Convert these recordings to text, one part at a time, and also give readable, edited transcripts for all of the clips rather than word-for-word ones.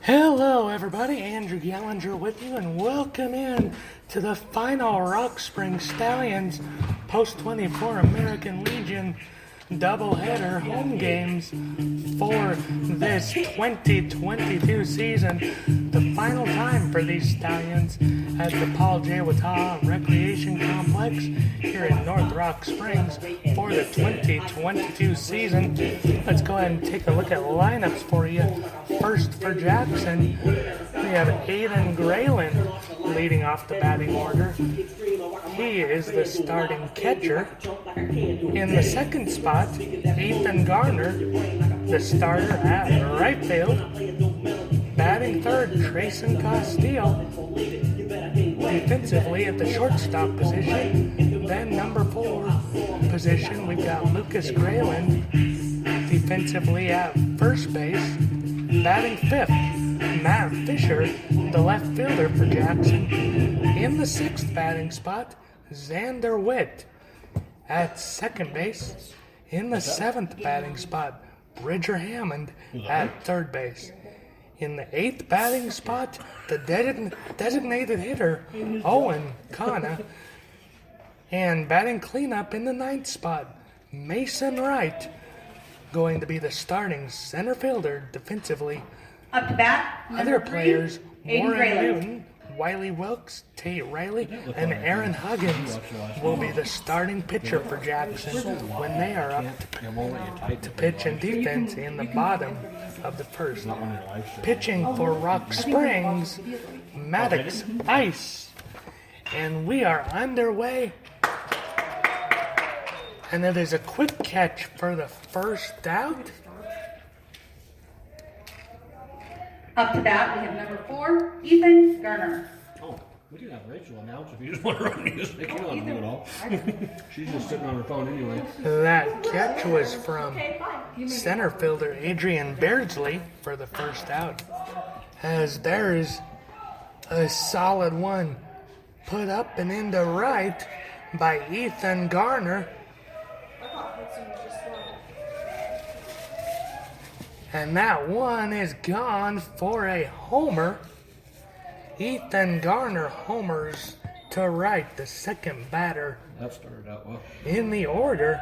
Hello everybody, Andrew Gallinger with you, and welcome in to the final Rock Spring Stallions Post-24 American Legion doubleheader home games for this 2022 season. The final time for these Stallions at the Paul J. Wata Recreation Complex here in North Rock Springs for the 2022 season. Let's go ahead and take a look at lineups for you. First for Jackson, we have Aiden Grayland leading off the batting order. He is the starting catcher. In the second spot, Ethan Garner, the starter at right field. Batting third, Trayson Castile. Defensively at the shortstop position. Then number 4 position, we've got Lucas Grayland. Defensively at first base. Batting fifth, Matt Fisher, the left fielder for Jackson. In the sixth batting spot, Xander Witt. At second base, in the seventh batting spot, Bridger Hammond at third base. In the eighth batting spot, the designated hitter, Owen Kana. And batting cleanup in the ninth spot, Mason Wright, going to be the starting center fielder defensively. Up to bat, other players, Warren Grayland. Newton, Wiley Wilkes, Tate Riley, and Aaron Huggins will be the starting pitcher for Jackson when they are up to pitch and defense in the bottom of the first. Pitching for Rock Springs, Maddox Ice. And we are underway. And it is a quick catch for the first out. Up to bat, we have number 4, Ethan Garner. Oh, we can have Rachel announce if you just want to run music. You don't have to do it all. She's just sitting on her phone anyway. That catch was from center fielder Adrian Beardsley for the first out. As there's a solid one put up and into right by Ethan Garner. And that one is gone for a homer. Ethan Garner homers to right, the second batter That started out well. in the order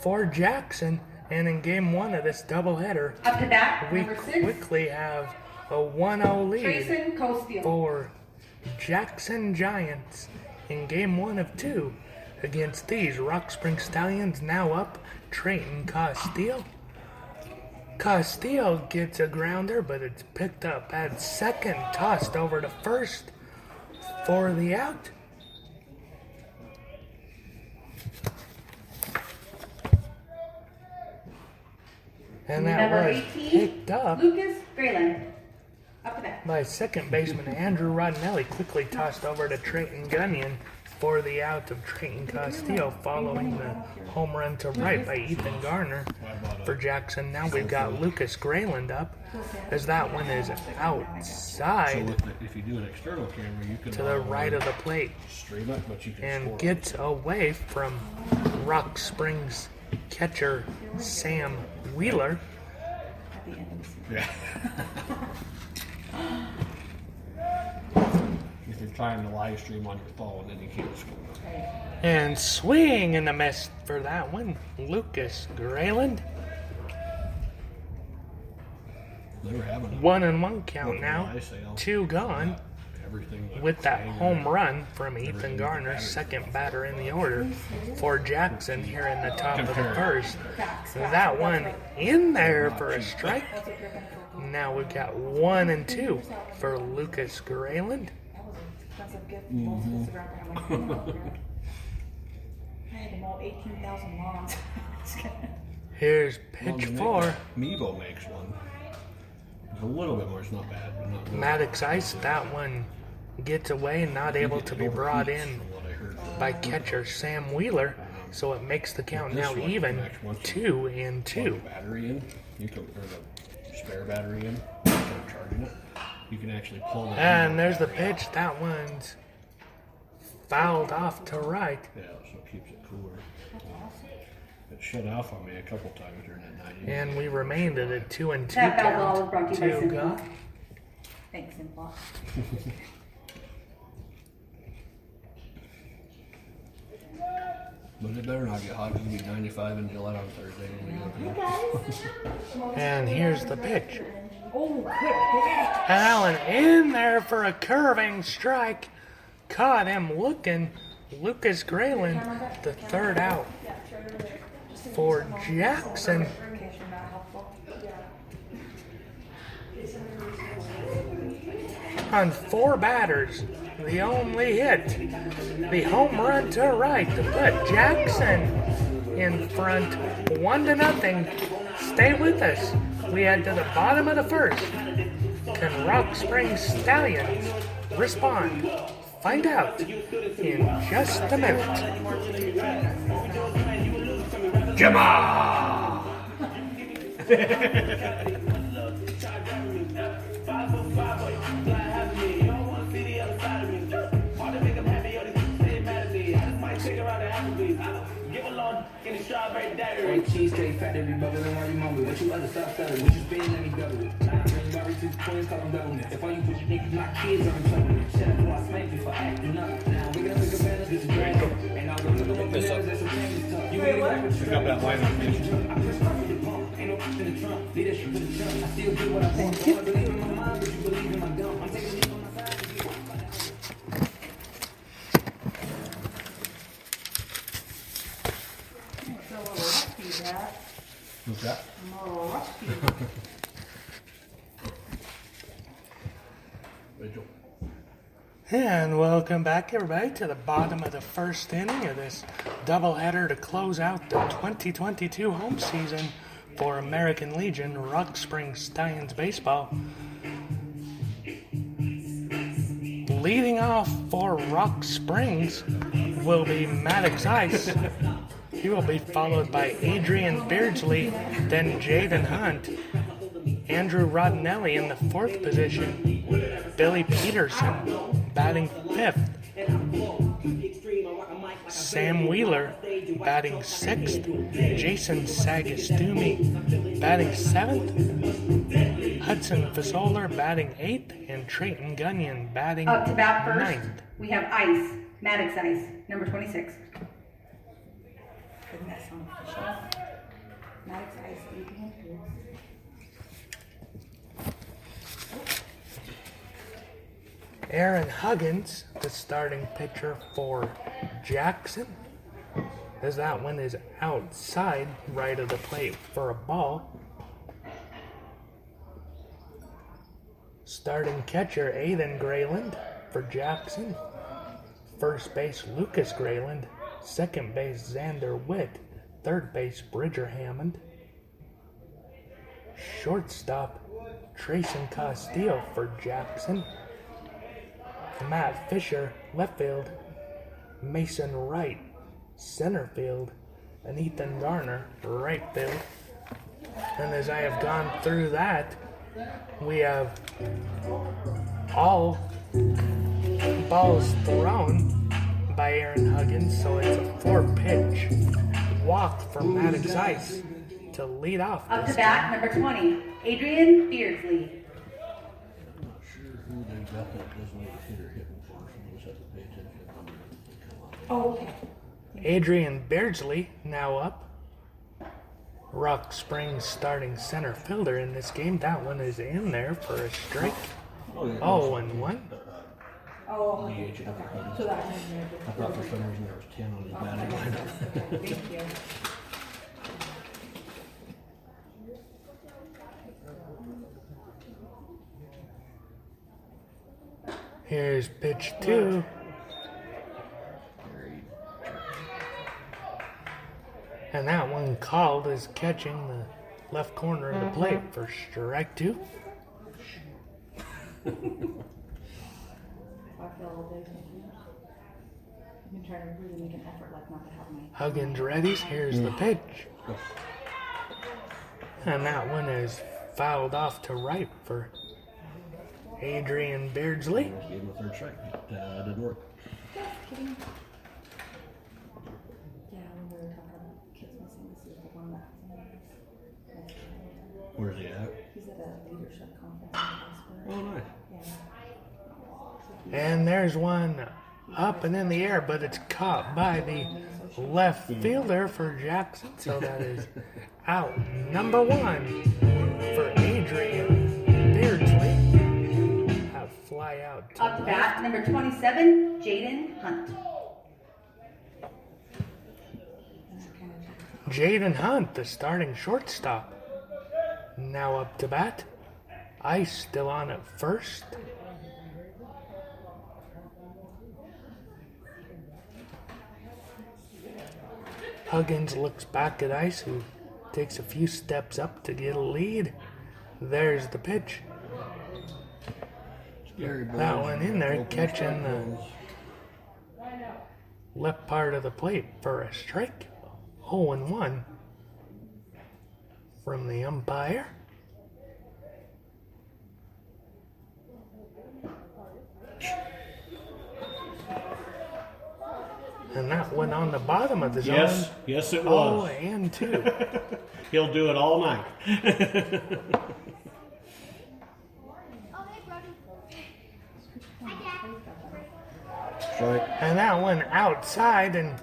for Jackson. And in game 1 of this doubleheader, Up to bat, we number 6, quickly have a 1-0 lead Trayson Castile. for Jackson Giants in game 1 of 2 against these Rock Spring Stallions. Now up, Trayton Castile. Castile gets a grounder, but it's picked up at second, tossed over to first for the out. And that Number was 18, picked up Lucas Grayland. Up to bat. by second baseman Andrew Rodinelli, quickly tossed over to Trayton Gunyon for the out of Trayton Castile, following the home run to right by Ethan Garner for Jackson. Now we've got Lucas Grayland up, as that one is outside So if you do an external camera, you can to the right of the plate stream it, but you can and score gets away from Rock Springs catcher Sam Wheeler. it. Yeah. If you're trying to live stream on your phone, then you can't score. And swing and a miss for that one, Lucas Grayland. They were having a 1-1 count now, live sale. 2 gone. Everything With that home run from Ethan Garner, second batter in the order for Jackson here in the top of the first. That one in there for a strike. Now we've got 1 and 2 for Lucas Grayland. Here's pitch 4. Mevo makes one. It's a little bit more. It's not bad. But not good. Maddox Ice, that one gets away, not able to be brought in From what I heard. by catcher Sam Wheeler. So it makes the count This now one, even, next one. 2 and 2. Battery in. You can, or the spare battery in. Start charging it. You can actually pull it. And there's the pitch. That one's fouled off to right. Yeah, so it keeps it cooler. It shut off on me a couple times during that night. And we remained at a 2-2 That foul ball was count. brought to you by Two Simplot. go. Thanks, Simplot. But it better not get hot. It's going to be 95 in Gillette on Thursday when we go to And here's the pitch. Oh, quick. Allen in there for a curving strike. Caught him looking. Lucas Grayland, the third out for Jackson. On 4 batters, the only hit, the home run to right to put Jackson in front, 1-0. Stay with us. We head to the bottom of the first. Can Rock Springs Stallions respond? Find out in just a minute. Jama! Cheesecake factory bubbling while you mumble. What you other stop selling? What you spend? Let me double it. Bring to the twins, call them double it. If all you put your niggas, my kids are in trouble. Shut up, I smack you for acting up. Now we gonna pick a balance, this is great. And I'll look at the this up. that's some changes tough. You ain't like what you Pick up that line on pitch. I push my the pump. Ain't no in the trunk. Leadership for the jump. I still do what I want. I wanna believe in my mind, but you believe in my gum. I'm taking it on my side. What's that? Rachel. And welcome back, everybody, to the bottom of the first inning of this doubleheader to close out the 2022 home season for American Legion Rock Springs Stallions baseball. Leading off for Rock Springs will be Maddox Ice. He will be followed by Adrian Beardsley, then Jaden Hunt, Andrew Rodinelli in the 4th position, Billy Peterson batting 5th, Sam Wheeler batting 6th, Jason Sagastumi batting 7th, Hudson Fasoler batting 8th, and Trayton Gunyon batting Up to bat first, 9th. we have Ice, Maddox Ice, number 26. Good mess on officials. Maddox Ice, Adrian Pierce. Aaron Huggins, the starting pitcher for Jackson, as that one is outside right of the plate for a ball. Starting catcher Aiden Grayland for Jackson. First base Lucas Grayland. Second base Xander Witt. Third base Bridger Hammond. Shortstop Trayson Castillo for Jackson. Matt Fisher, left field. Mason Wright, center field. And Ethan Garner, right field. And as I have gone through that, we have all balls thrown by Aaron Huggins, so it's a 4-pitch walk for Maddox Ice to lead off Up this to bat, number 20, Adrian Beardsley. I'm not sure who they got that designated hitter hitting for, so we'll just have to pay attention to the numbers as they come on. Oh, okay. Adrian Beardsley now up. Rock Springs starting center fielder in this game. That one is in there for a strike. Oh, yeah. 0-1. Oh, DH okay. it up for So that I thought for some reason there was 10 on his batting lineup. Thank you. Here's pitch 2. And that one called as catching the left corner of the plate for strike 2. I feel all day. I've been trying to really make an effort like not to have my... Huggins readies. Here's the pitch. And that one is fouled off to right for Adrian Beardsley. Gave him a third strike. It didn't work. Yeah, when we were talking about kids missing this Where's he at? He's at a leadership conference in Oh, nice. Yeah. And there's one up and in the air, but it's caught by the left fielder for Jackson. So that is out. Number 1 for Adrian Beardsley. Have fly out. Up to bat, number 27, Jaden Hunt. Jaden Hunt, the starting shortstop. Now up to bat. Ice still on at first. Huggins looks back at Ice, who takes a few steps up to get a lead. There's the pitch. Scary boys. That one in there, Open catching strike the zones. left part of the plate for a strike. 0-1 from the umpire. And that went on the bottom of the zone. Yes, it Oh, was. and 2. He'll do it all night. Strike. And that one outside and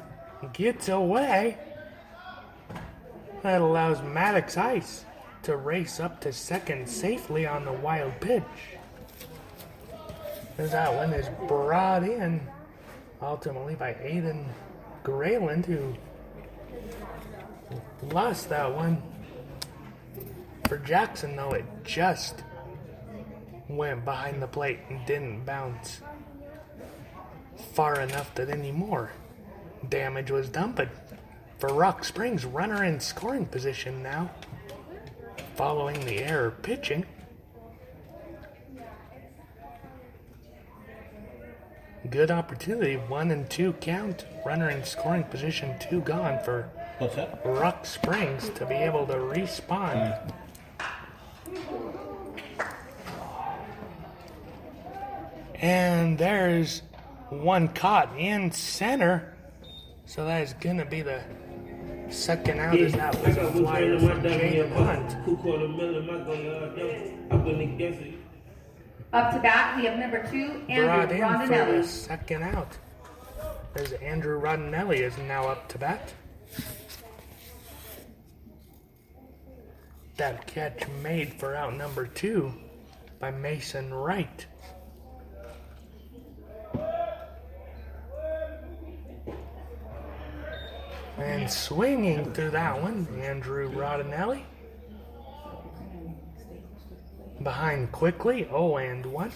gets away. That allows Maddox Ice to race up to second safely on the wild pitch. As that one is brought in ultimately by Aiden Grayland, who lost that one. For Jackson, though, it just went behind the plate and didn't bounce far enough that any more damage was done. But for Rock Springs, runner in scoring position now, following the error pitching. Good opportunity, 1 and 2 count. Runner in scoring position, 2 gone for What's that? Rock Springs to be able to respond. And there's one caught in center. So that is going to be the second out, as that was a flyer from Jaden Hunt. Up to bat, we have number 2, Brought Andrew in for the Rondinelli. second out. As Andrew Rodinelli is now up to bat. That catch made for out number 2 by Mason Wright. And swinging through that one, Andrew Rodinelli. Behind quickly, 0-1.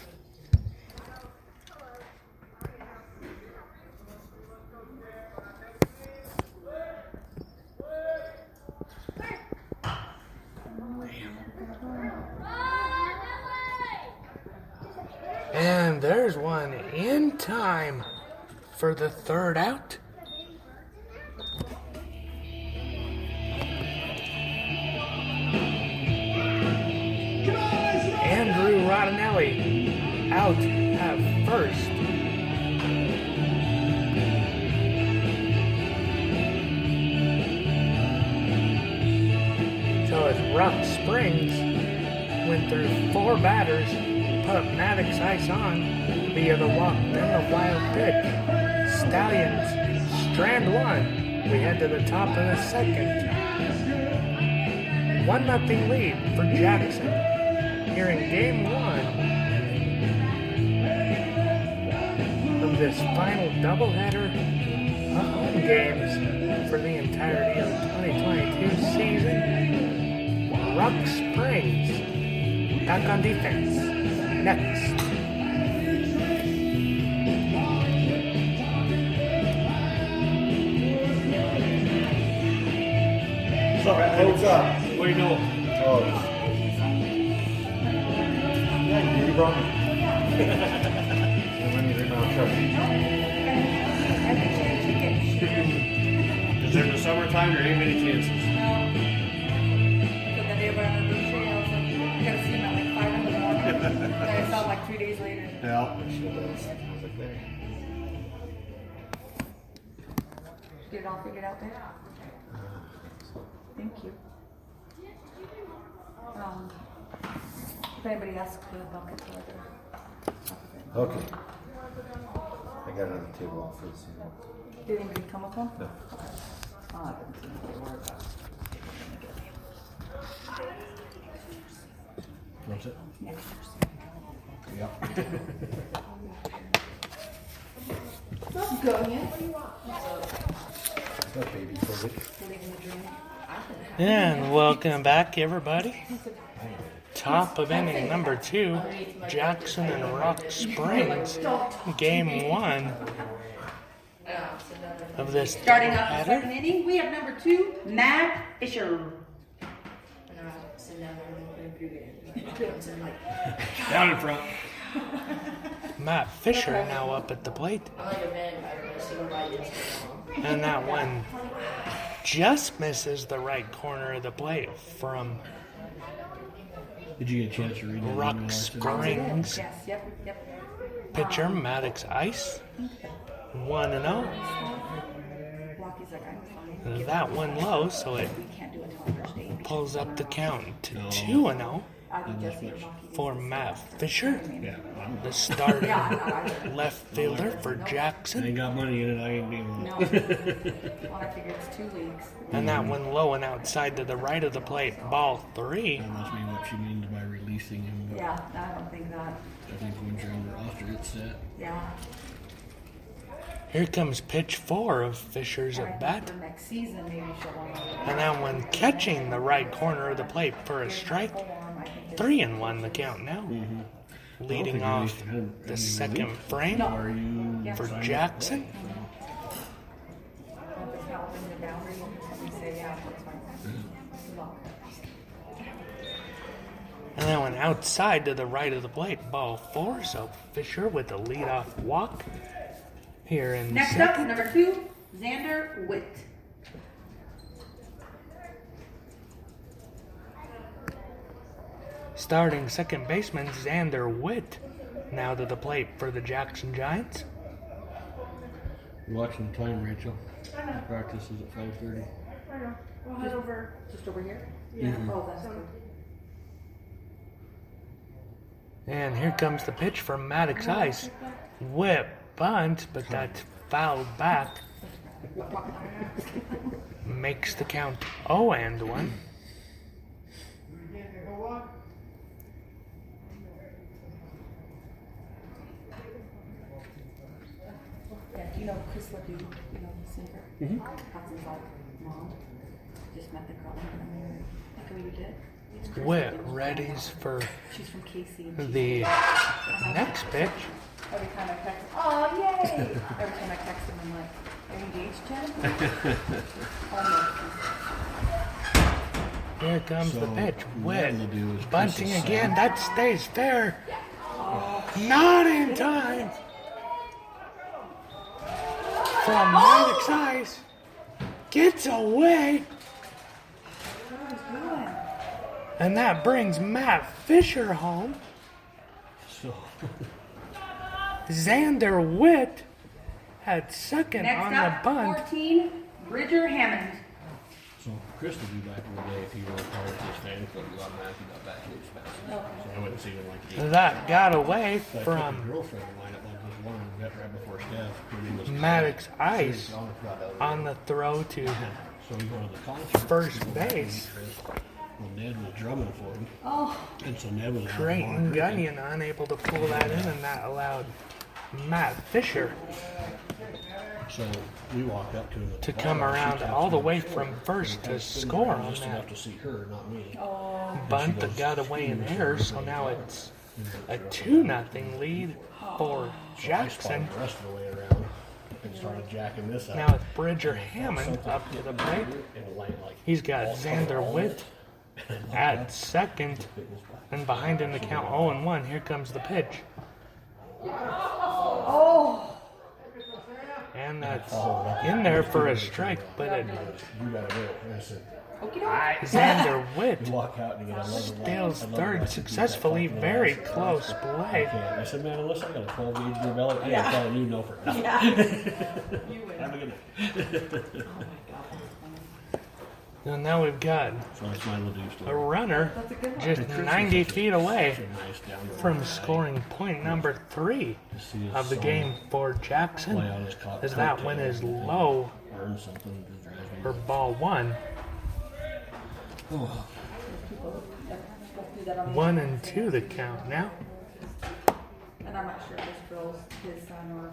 And there's one in time for the third out. Andrew Rodinelli out at first. So as Rock Springs went through 4 batters, put Maddox Ice on via the walk, then the wild pitch. Stallions strand 1. We head to the top of the second. 1-0 lead for Jackson here in game 1 of this final doubleheader of home games for the entirety of the 2022 season. Rock Springs back on defense next. What's up? What are you doing? Oh, yeah, you brought me. And when you remount truck. Is there in the summertime or ain't many chances? So the day of our anniversary, I was like, I gotta see him at like 5 in the morning. And I saw him like 3 days later. Yeah. Get it all figured out there? Thank you. If anybody asks for the bucket holder. Okay. I got it on the table for this. Did anybody come with one? No. Okay. I didn't see anybody worry about it. What's it? Next year's. Yeah. How's it going? That baby COVID. Living the dream. And welcome back, everybody. Top of inning number 2, Jackson and Rock Springs. Game 1 of this Starting off the doubleheader. second inning, we have number 2, Matt Fisher. Down in front. Matt Fisher now up at the plate. And that one just misses the right corner of the plate from Did you get a chance to read that? Rock email I sent you? Springs. Yes, yep. Pitcher Maddox Ice, 1-0. Rocky's like, I'm fine. That one low, so it We can't do it till first day. pulls up the count to 2-0 I think Jesse or Rocky. for Matt Fisher, Yeah. the starting Yeah, I'm not either. left fielder for I Jackson. ain't got money in it. I ain't dealing No. with it. Well, I figure it's 2 weeks. And that one low and outside to the right of the plate, ball 3. That must be what she means by releasing him. But Yeah, I don't think that. I think once you're on the roster, it's set. Yeah. Here comes pitch 4 of Fisher's And I at think bat. for next season, maybe she'll want to. And that one catching the right corner of the plate for a strike. 3-1 the count now. Leading off the second frame Are you for signed up? Jackson. If it's not within the boundary, we say, yeah, that's fine. Well, And that one outside to the right of the plate, ball 4. So Fisher with the leadoff walk here in next up, second. number 2, Xander Witt. Starting second baseman Xander Witt now to the plate for the Jackson Giants. You're watching the time, Rachel. Practice is at 5:30. I know. We'll head over. Just over here? Yeah. Oh, that's good. And here comes the pitch from Maddox Ice. Whip bunt, but that's fouled back. Makes the count 0-1. Yeah, do you know Chris Lippy, you know the singer? Mm-hmm. Hudson's like, Mom, just met the girl in the mirror. Like who you did? It's Chris Whip Lippy. readies for She's from KC. And the next pitch. every time I text him, oh, yay! Every time I text him, I'm like, are you engaged, Jen? Here comes the So, pitch. what Whip we'll do is bunting Chris is again. set. That stays fair. Not in time. From Maddox Ice. Gets away. And that brings Matt Fisher home. So, Xander Witt had second Next on up, the bunt. 14, Bridger Hammond. so Chris will be back in the day if he were a part of this fan club. You automatically got back to his fast. So I wouldn't see him like eight. That got away But I took a from girlfriend line up like this one right before Steph. Her name was Maddox Ice She was on the throw to So we go to the concert. first We go base. to Chris. Well, Ned was drumming for him. Oh, And so Ned was Creighton Gunyon unable to pull that in, and that allowed Matt Fisher So we walked up to him at to the come bar, and she around tapped all the me way on the from shoulder, first and I to was sitting score there on just that enough to see her, not me. bunt that got away in error. So now it's a 2-0 lead for So I Jackson. spun the rest of the way around and started jacking this up. Now it's Bridger Hammond up to the plate. And it laid like He's got Xander Witt at second, and behind in the count 0-1. Here comes the pitch. And that's in there for a strike, but it, you gotta do it. And I said, Xander Witt you walk out and you get another steals third successfully. Very close play. I said, man, unless I got a 12 gauge in your belly, I ain't telling you no for nothing. Have a good night. And now we've got So that's my Ledoux a story. runner That's a good one. just 90 feet away Such a nice down the from road scoring point number 3 to see his of the son game for Jackson. play on his coat As that one tail is and low learn something that drives me for nuts. ball 1. Oh, People that do that on the 1 and 2 the count now. And I'm not sure if this girl's his son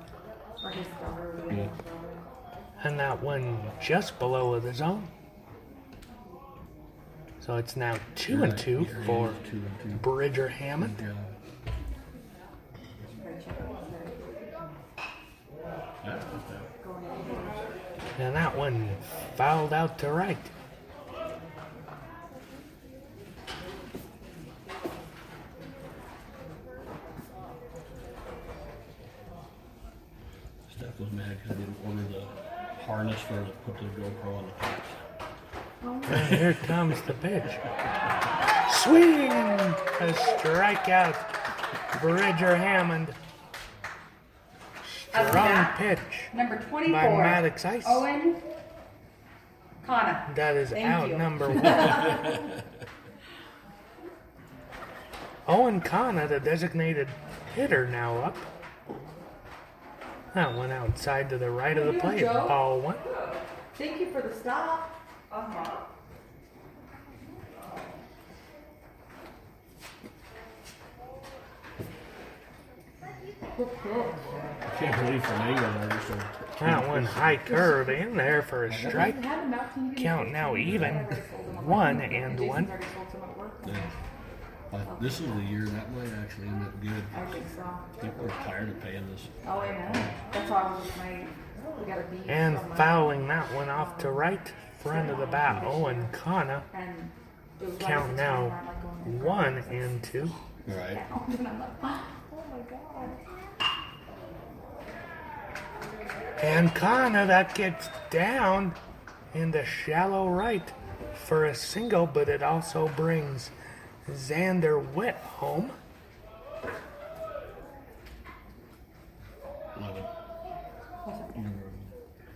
or his daughter or Yeah. his daughter. And that one just below the zone. So it's now 2 and 2 for 2 and 2. Bridger Hammond. Yeah. Very check it out. Yeah, okay. Going in. And that one fouled out to right. Steph was mad because I didn't order the harness for to put the GoPro on the pants. And here comes the pitch. Swing! A strikeout. Bridger Hammond. Strong pitch Number by 24. Maddox Ice. Owen Kana. That is Thank out you. number 1. Owen Kana, the designated hitter, now up. That one outside to the right of the What are you plate. doing, Joe? Ball 1. Thank you for the stop. I can't believe Fernando already so. That one high curve in there for a strike. Count now even. 1 and 1. Yeah. This is the year that might actually end up good. I think so. People are tired of paying this. Oh, amen. That's why I was just my. We got a B. And from my- fouling that one off to right. Front of the bat, Owen Kana. And it was Count right now at the time where I'm like going, 1 and 2. Right. and I'm like, oh my god. And Kana, that gets down in the shallow right for a single, but it also brings Xander Witt home. 11.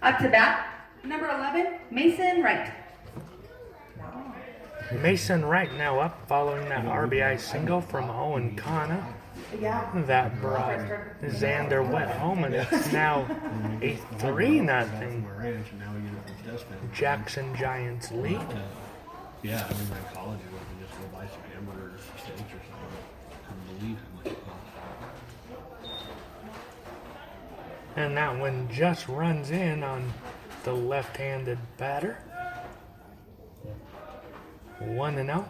Up to bat, number 11, Mason Wright. Mason Wright now up following that RBI single from Owen Kana. Yeah. That brought Xander Witt home, and it's now a 3-0 From a ranch and now we get it from Destin. Jackson Giants lead. Yeah, I remember in college you would just go buy some hamburgers or steaks or something. Couldn't believe how much it cost. And that one just runs in on the left-handed batter. 1-0.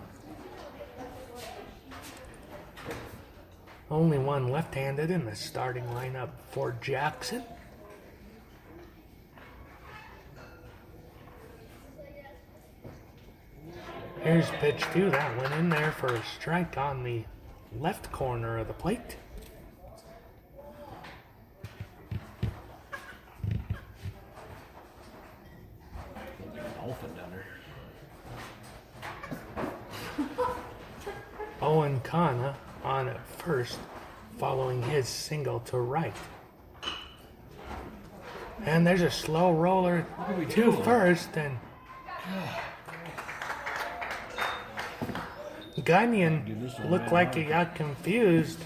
Only one left-handed in the starting lineup for Jackson. Here's pitch 2. That went in there for a strike on the left corner of the plate. Like an elephant down there. Owen Kana on at first, following his single to right. And there's a slow roller to first, and Gallinger looked like he got confused,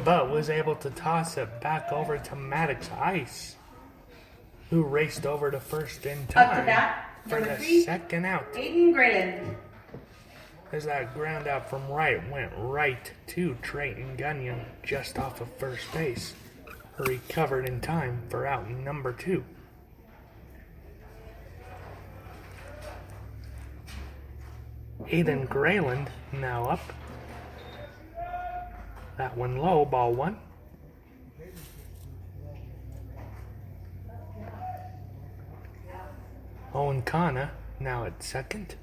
but was able to toss it back over to Maddox Ice, who raced over to first in Up to time bat, for number the 3, second out. Aiden Grayland. As that ground out from right went right to Trayton Gunyon just off of first base. Recovered in time for out number 2. Aiden Grayland now up. That one low, ball 1. Owen Kana now at second.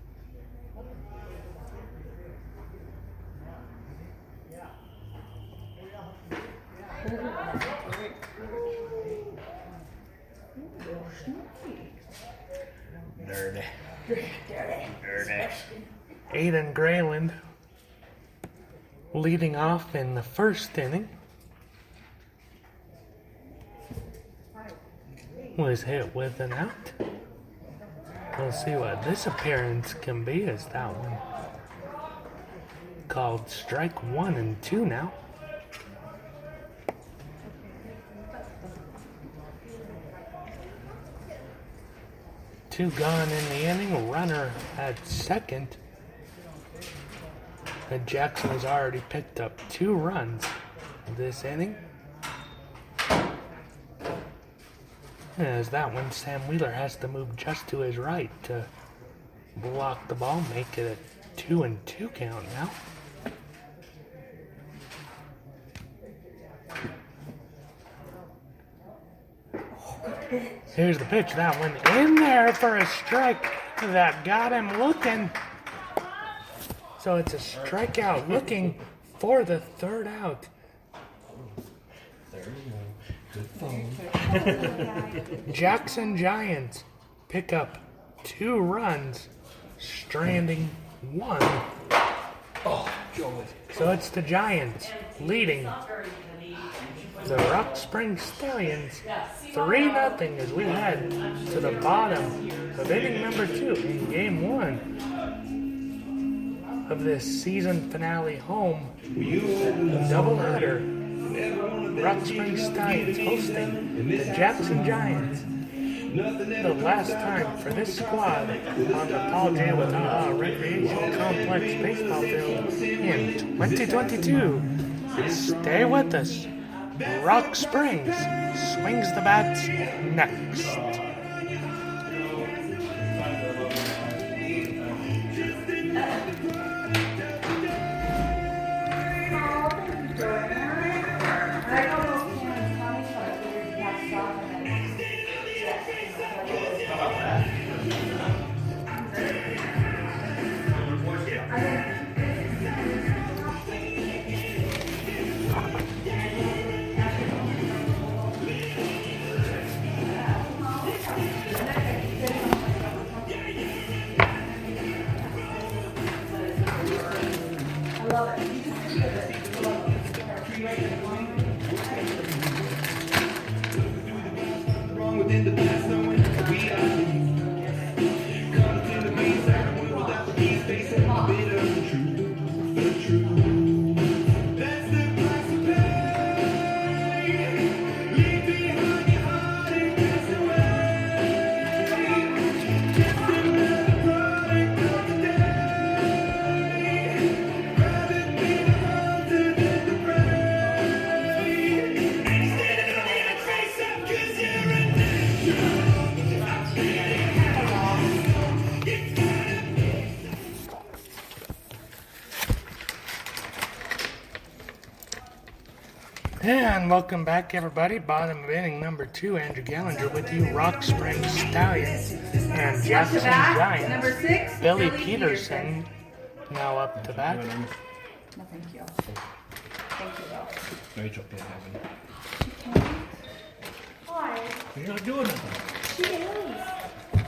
Dirty. Aiden Grayland leading off in the first inning. Was hit with an out. We'll see what this appearance can be as that one. Called strike 1 and 2 now. Two gone in the inning, runner at second. And Jackson has already picked up 2 runs this inning. As that one, Sam Wheeler has to move just to his right to block the ball, make it a 2-2 count now. Here's the pitch, that one in there for a strike that got him looking. So it's a strikeout looking for the third out. Jackson Giants pick up 2 runs, stranding 1. So it's the Giants leading the Rock Spring Stallions 3-0 as we head to the bottom of inning number 2 in game 1 of this season finale home doubleheader. Rock Spring Stallions hosting the Jackson Giants. The last time for this squad on the Paul J. Wataha Recreation Complex baseball field in 2022. Stay with us. Rock Springs swings the bats next. And welcome back, everybody. Bottom of inning number 2. Andrew Gallinger with you. Rock Spring Stallions and Jackson Giants. Number 6. Billy Peterson now up to bat. No, thank you. Thank you, though. No, it's okay, Evan. Why? You're not doing anything. She is.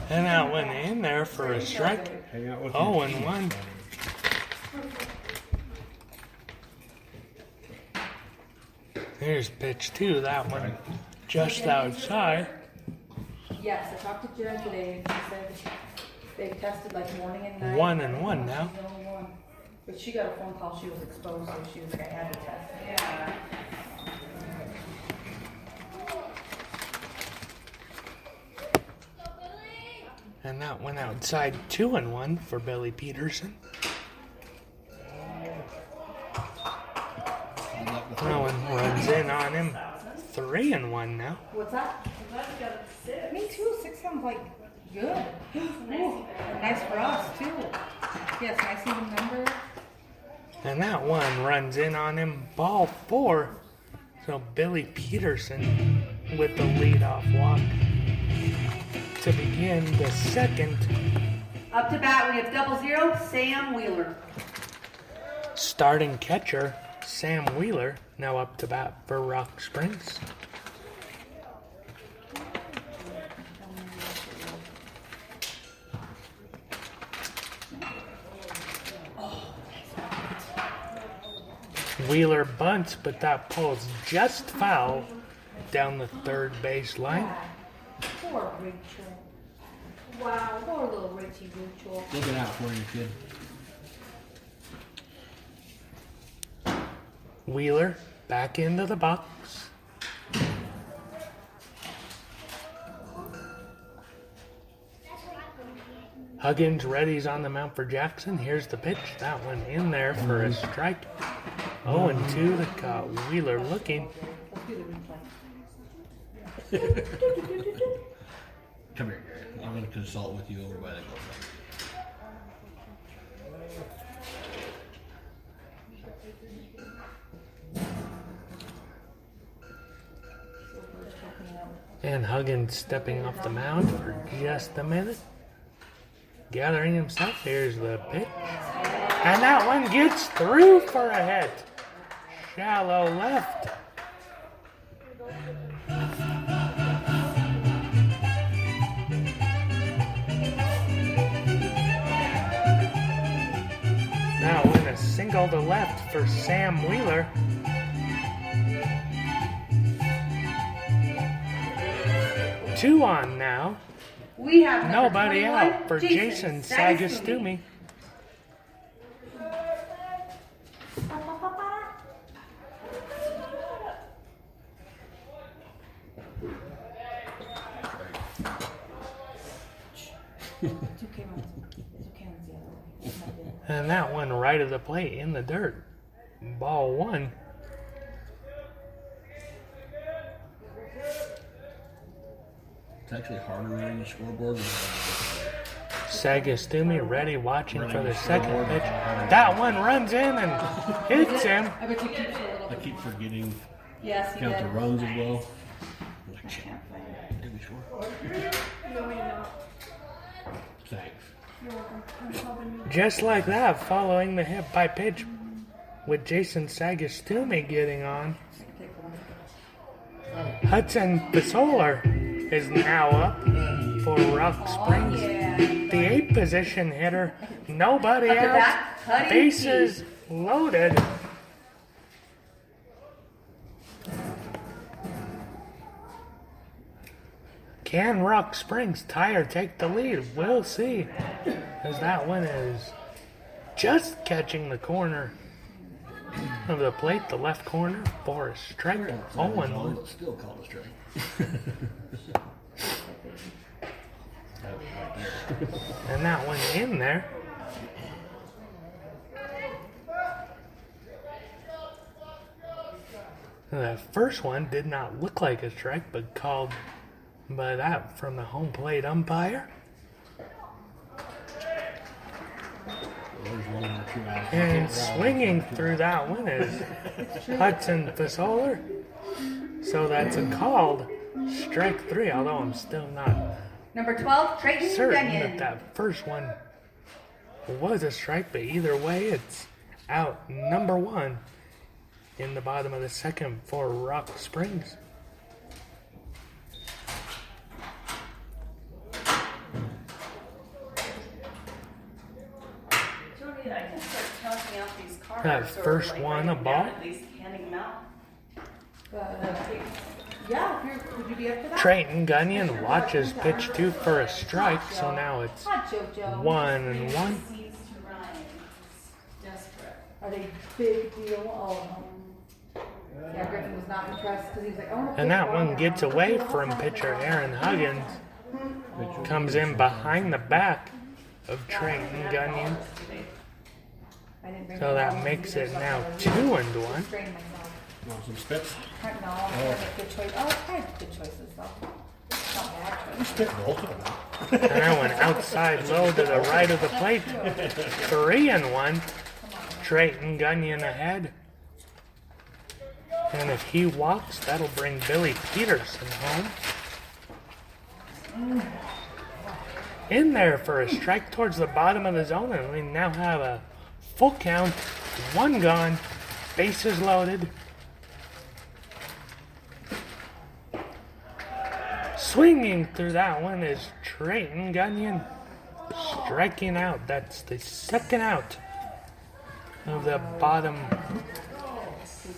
And that went in there for a strike. Hang out with 0-1. Here's pitch 2. That one just outside. Yes, I talked to Jen today. She said they've tested like morning and night. 1-1 now. She's the only one. But she got a phone call. She was exposed, so she was like, I had to test. Yeah. And that went outside 2-1 for Billy Peterson. That one runs in on him. 3-1 now. What's that? Me too. 6 sounds like good. Ooh, nice for us too. Yes, nice even number. And that one runs in on him. Ball 4. So Billy Peterson with the leadoff walk to begin the second. Up to bat, we have 0-0, Sam Wheeler. Starting catcher, Sam Wheeler, now up to bat for Rock Springs. Wheeler bunts, but that pulls just foul down the third base line. Poor Rachel. Wow, poor little Richie Mutual. Looking out for you, kid. Wheeler back into the box. Huggins ready's on the mount for Jackson. Here's the pitch. That one in there for a strike. 0-2 that got Wheeler looking. Let's do the replay. Come here, Gary. I'm going to consult with you over by the goal. And Huggins stepping off the mound for just a minute. Gathering himself. Here's the pitch. And that one gets through for a hit. Shallow left. Now in a single to left for Sam Wheeler. Two on now. We have number Nobody 21, out for Jason Sagastumi. And that one right of the plate in the dirt. Ball one. It's actually harder reading the scoreboard. Sagastumi ready, watching for the second pitch. That one runs in and hits him. I bet you keep it a little I bit. keep forgetting Yes, you count did. the runs as well. I'm I like, shit, can't find it. did we score? No, you're not. Thanks. You're welcome. I'm helping you. Just like that, following the hit by pitch with Jason Sagastumi getting on. Hudson Basolar is now up for Rock Springs. Yeah. The 8th position hitter. Nobody Up the out. back, cutting Bases loaded. Can Rock Springs tie or take the lead? We'll see. As that one is just catching the corner of the plate, the left corner for a strike. 0-1. Still called a strike. And that one in there. That first one did not look like a strike, but called by that from the home plate umpire. There's one or two out. And swinging through that one is Hudson Basolar. So that's a called strike 3, although I'm still not Number 12, Trayton certain Gunyon. that first one was a strike, but either way, it's out. Number 1 in the bottom of the second for Rock Springs. Jody, I can start counting out these cards. That or, first like, one, writing a them ball? down, at least handing them out. Yeah, would you be up for that? Trayton Gunyon watches pitch 2 for a strike, so now it's Hot JoJo. 1-1. Seems to rhyme. Desperate. Are they big deal? Oh, yeah, Griffin was not impressed because he was like, I want to. And that one gets away from pitcher Aaron Huggins. Comes in behind the back of Trayton Gunyon. So that makes it now 2-1. Want some spits? No, good choice. Oh, it's kind of good choices though. Not bad choices. Spit roll. And that one outside low to the right of the plate. 3-1. Trayton Gunyon ahead. And if he walks, that'll bring Billy Peterson home. In there for a strike towards the bottom of the zone, and we now have a full count. 1 gone. Bases loaded. Swinging through that one is Trayton Gunyon. Striking out. That's the second out of the bottom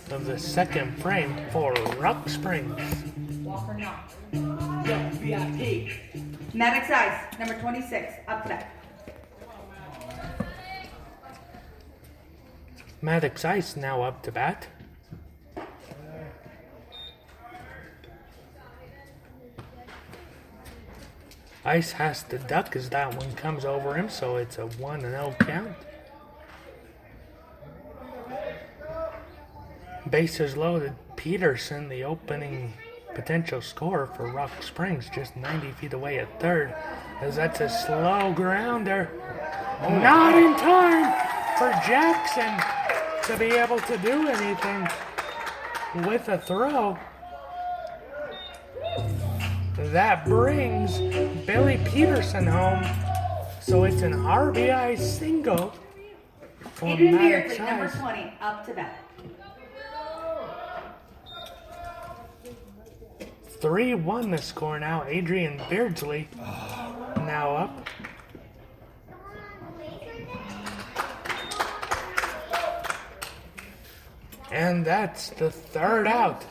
of the second frame for Rock Springs. Walker knocked. Maddox Ice, number 26, up to bat. Maddox Ice now up to bat. Ice has to duck as that one comes over him, so it's a 1-0 count. Bases loaded. Peterson, the opening potential scorer for Rock Springs, just 90 feet away at third, as that's a slow grounder. Not in time for Jackson to be able to do anything with a throw. That brings Billy Peterson home, so it's an RBI single for Adrian Maddox Beardsley, number Ice. 20, up to bat. 3-1 the score now. Adrian Beardsley now up. And that's the third out.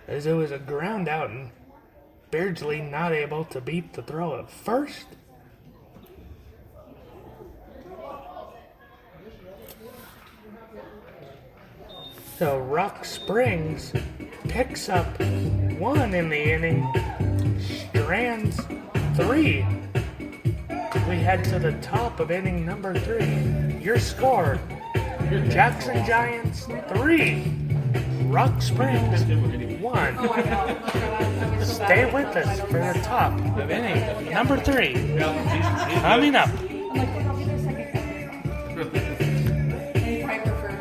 As it was a ground out and Beardsley not able to beat the throw at first. So Rock Springs picks up 1 in the inning, strands 3. We head to the top of inning number 3. Your score, Jackson Giants 3, Rock Springs 1. Stay with us for the top of inning number 3. Coming up. I'm like, I'll be there a second. And he probably preferred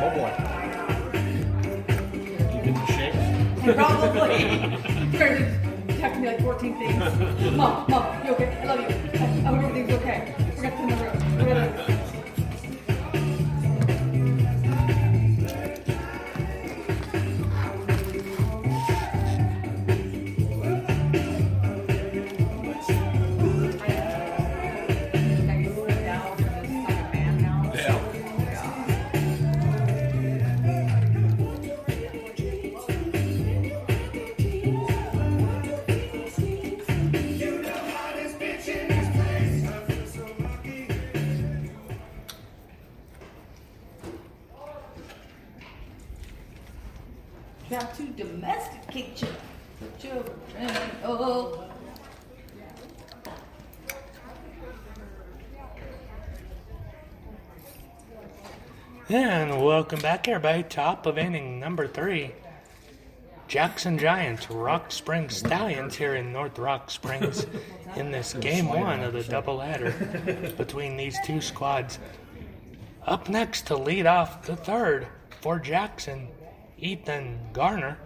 Oh boy. You get the shakes? Probably. Started texting me like 14 things. Mom, you okay? I love you. I hope everything's okay. Forgot to send the room. Yeah. Got to domesticate you. Children. Oh. And welcome back, everybody. Top of inning number 3. Jackson Giants, Rock Springs Stallions here in North Rock Springs in this game 1 of the doubleheader between these two squads. Up next to lead off the third for Jackson, Ethan Garner.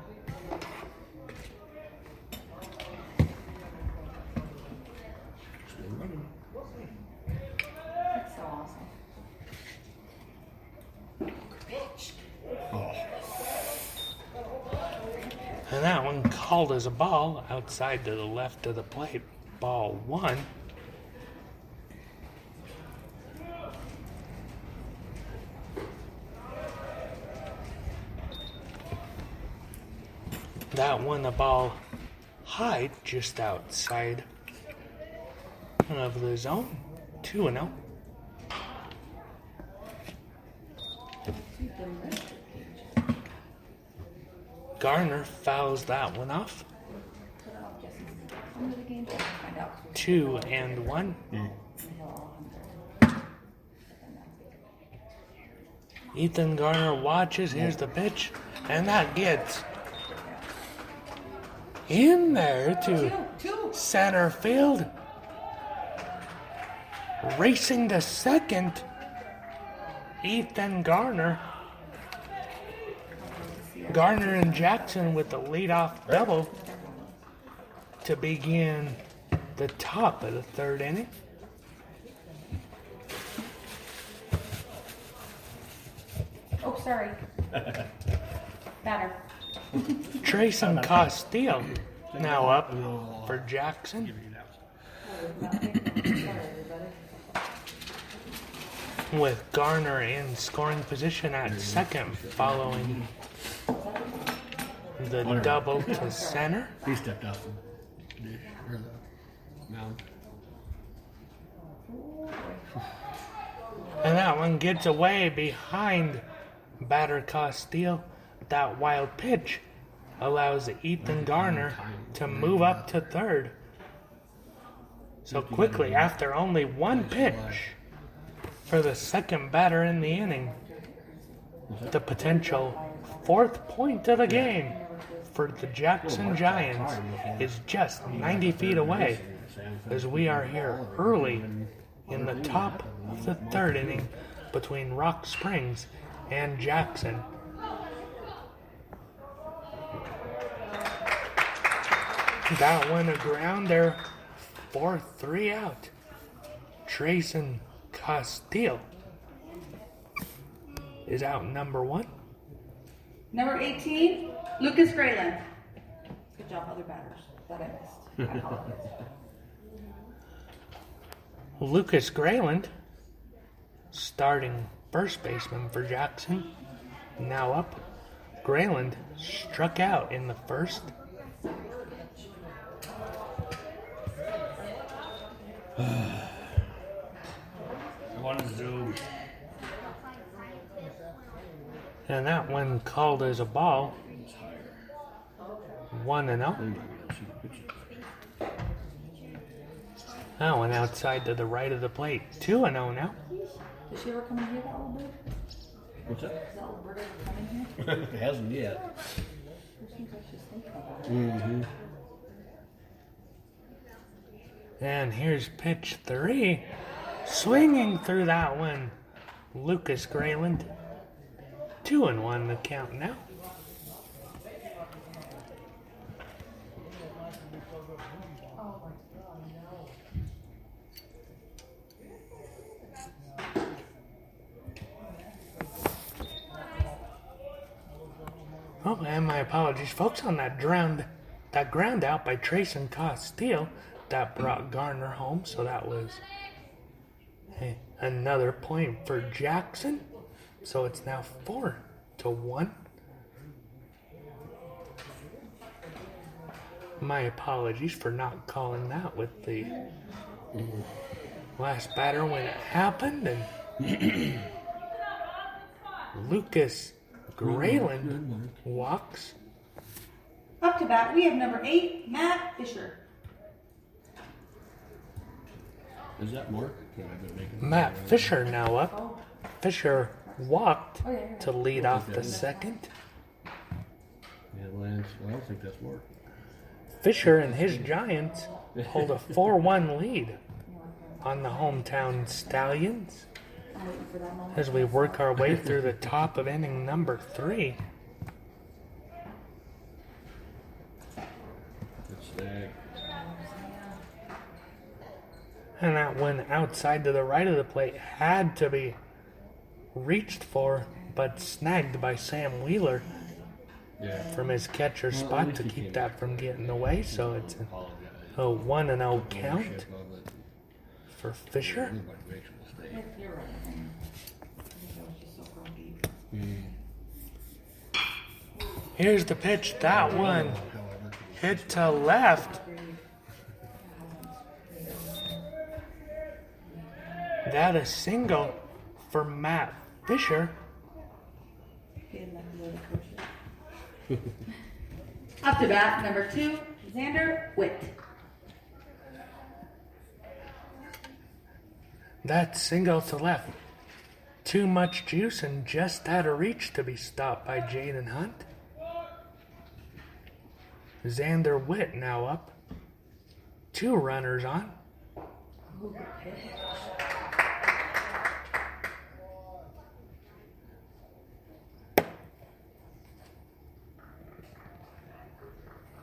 That's so awesome. And that one called as a ball outside to the left of the plate. Ball 1. That one, the ball high just outside of the zone. 2-0. Garner fouls that one off. 2-1. Ethan Garner watches. Here's the pitch. And that gets in there to center field. Racing to second, Ethan Garner. Garner and Jackson with the leadoff double to begin the top of the third inning. sorry. Batter. Trayson Castile now up for Jackson. With Garner in scoring position at second following the double to center. He stepped off the mound. And that one gets away behind batter Castile. That wild pitch allows Ethan Garner to move up to third. So quickly, after only one pitch for the second batter in the inning, the potential fourth point of the game for the Jackson Giants is just 90 feet away, as we are here early in the top of the third inning between Rock Springs and Jackson. That one a grounder for 3 out. Trayson Castile is out number 1. Number 18, Lucas Grayland. Good job, other batters that I missed. I apologize. Lucas Grayland, starting first baseman for Jackson, now up. Grayland struck out in the first. And that one called as a ball. 1-0. That one outside to the right of the plate. 2-0 now. Did she ever come in here, that little bird? What's that? Does that little bird ever come in here? It hasn't yet. It seems like she's thinking about it. And here's pitch 3. Swinging through that one, Lucas Grayland. 2-1 the count now. Oh, and my apologies, folks, on that ground out by Trayson Castile. That brought Garner home, so that was another point for Jackson. So it's now 4-1. My apologies for not calling that with the last batter when it happened. And Lucas Grayland walks. Up to bat, we have number 8, Matt Fisher. Is that Mark? Matt Fisher now up. Fisher walked to lead off the second. Yeah, Lance. Well, I don't think that's Mark. Fisher and his Giants hold a 4-1 lead on the hometown Stallions I'm waiting for that moment. as we work our way through the top of inning number 3. Good snag. And that one outside to the right of the plate had to be reached for, but snagged by Sam Wheeler Yeah. from his catcher spot to keep that from getting away. So it's a 1-0 count for Fisher. Everybody makes a mistake. You're right. I think that was just so thrown deep. Here's the pitch. That one hit to left. That a single for Matt Fisher. He didn't like the way the coach is. Up to bat, number 2, Xander Witt. That single to left. Too much juice and just out of reach to be stopped by Jaden Hunt. Xander Witt now up. 2 runners on. Ooh, good pitch.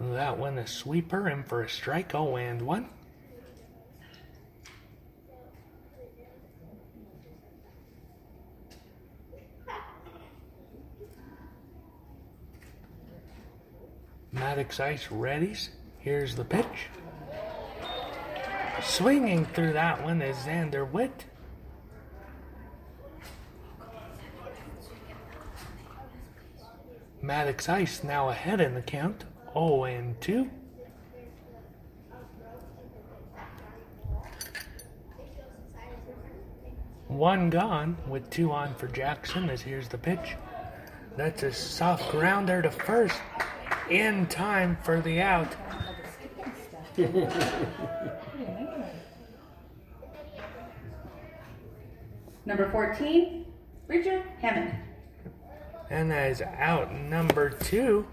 That one a sweeper and for a strike. 0-1. Maddox Ice readies. Here's the pitch. Swinging through that one is Xander Witt. Maddox Ice now ahead in the count, 0-2. One gone with 2 on for Jackson as here's the pitch. That's a soft grounder to first in time for the out. Number 14, Bridger Hammond. And that is out number 2.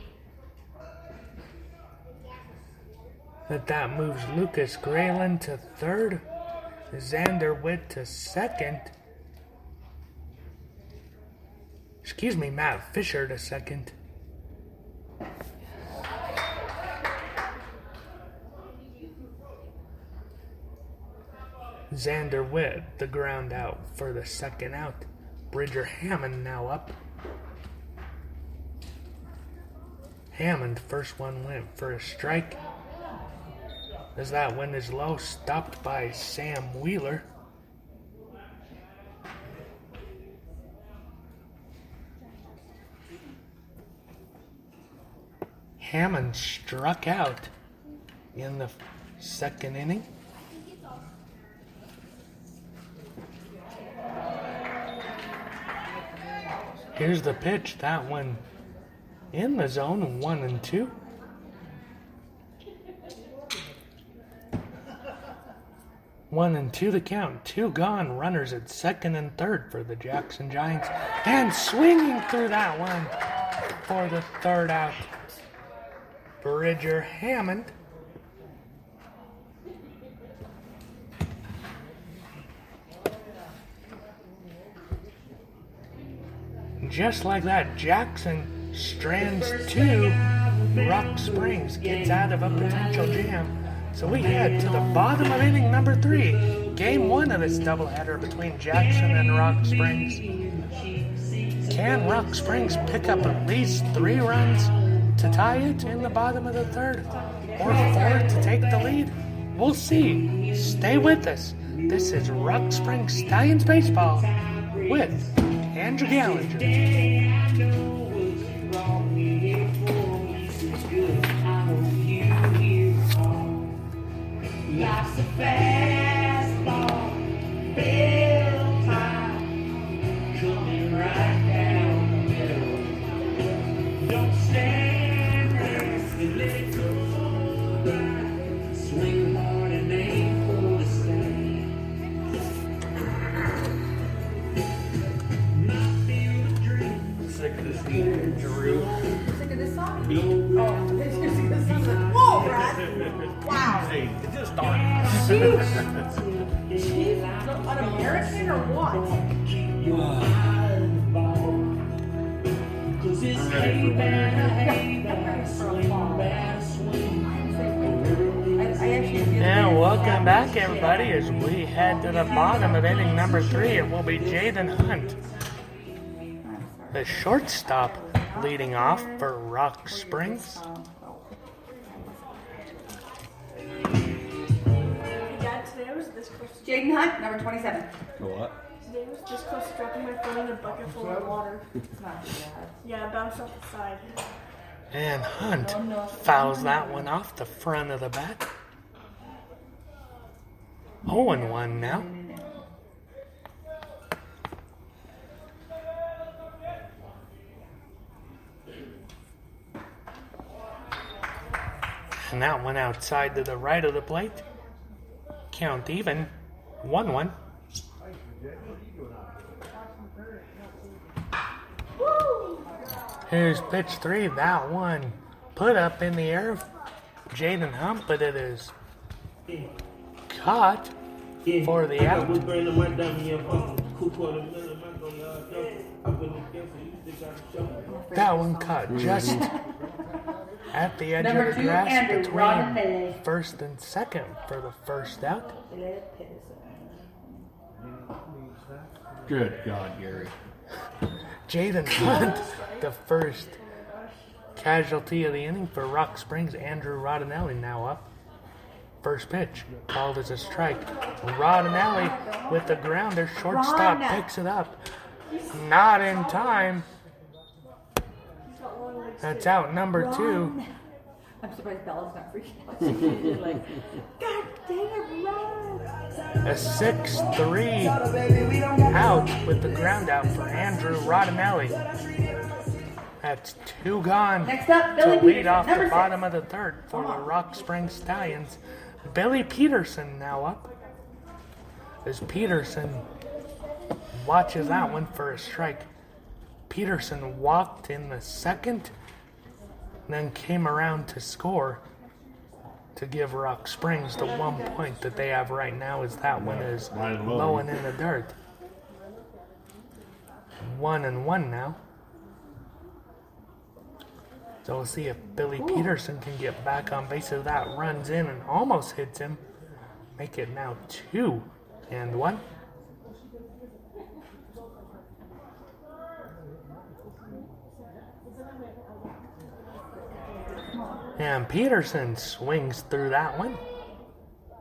That moves Lucas Grayland to third. Xander Witt to second. Excuse me, Matt Fisher to second. Xander Witt, the ground out for the second out. Bridger Hammond now up. Hammond, first one went for a strike. As that wind is low, stopped by Sam Wheeler. Hammond struck out in the second inning. Here's the pitch. That one in the zone, 1-2. One and two to count. 2 gone. Runners at second and third for the Jackson Giants. And swinging through that one for the third out. Bridger Hammond. Just like that, Jackson strands 2. Rock Springs gets out of a potential jam. So we head to the bottom of inning number 3. Game 1 of this doubleheader between Jackson and Rock Springs. Can Rock Springs pick up at least 3 runs to tie it in the bottom of the third? Or 4 to take the lead? We'll see. Stay with us. This is Rock Springs Stallions Baseball with Andrew Gallinger. Life's a fast ball, real time, coming right down the middle. Don't stand there, let it go right. Swing hard and aim for the stand. Sick of this heat, Drew. Sick of this song? Oh, it's just sick of this song. Whoa, Brad! Wow. Hey, it just started. She's an American or what? And welcome back, everybody, as we head to the bottom of inning number 3. It will be Jaden Hunt, the shortstop, leading off for Rock Springs. Dad, today I was this close. Jaden Hunt, number 27. What? Today I was this close to dropping my phone in a bucket full of water. It's not too bad. Yeah, it bounced off the side. And Hunt fouls that one off the front of the bat. 0-1 now. And that one outside to the right of the plate. Count even. 1-1. Here's pitch 3. That one put up in the air. Jaden Hunt, but it is caught for the out. That one caught just at the edge Number of the 2, grass Andrew between Rodney. first and second for the first out. Good God, Gary. Jaden Hunt, the first casualty of the inning for Rock Springs, Andrew Rodinelli now up. First pitch, called as a strike. Rodinelli with the grounder, shortstop picks it up. Not in time. That's out number 2. I'm surprised Bella's not freaking out. She's like, God dang it, run! A 6-3 out with the ground out for Andrew Rodinelli. That's 2 gone Next up, to Billy lead Peterson, off the number 6. bottom of the 3rd for the Rock Springs Stallions. Billy Peterson now up. As Peterson watches that one for a strike. Peterson walked in the 2nd, then came around to score to give Rock Springs the 1 point that they have right now, as that one is low and in the dirt. 1-1 now. So we'll see if Billy Peterson can get back on base. So that runs in and almost hits him. Make it now 2-1. And Peterson swings through that one.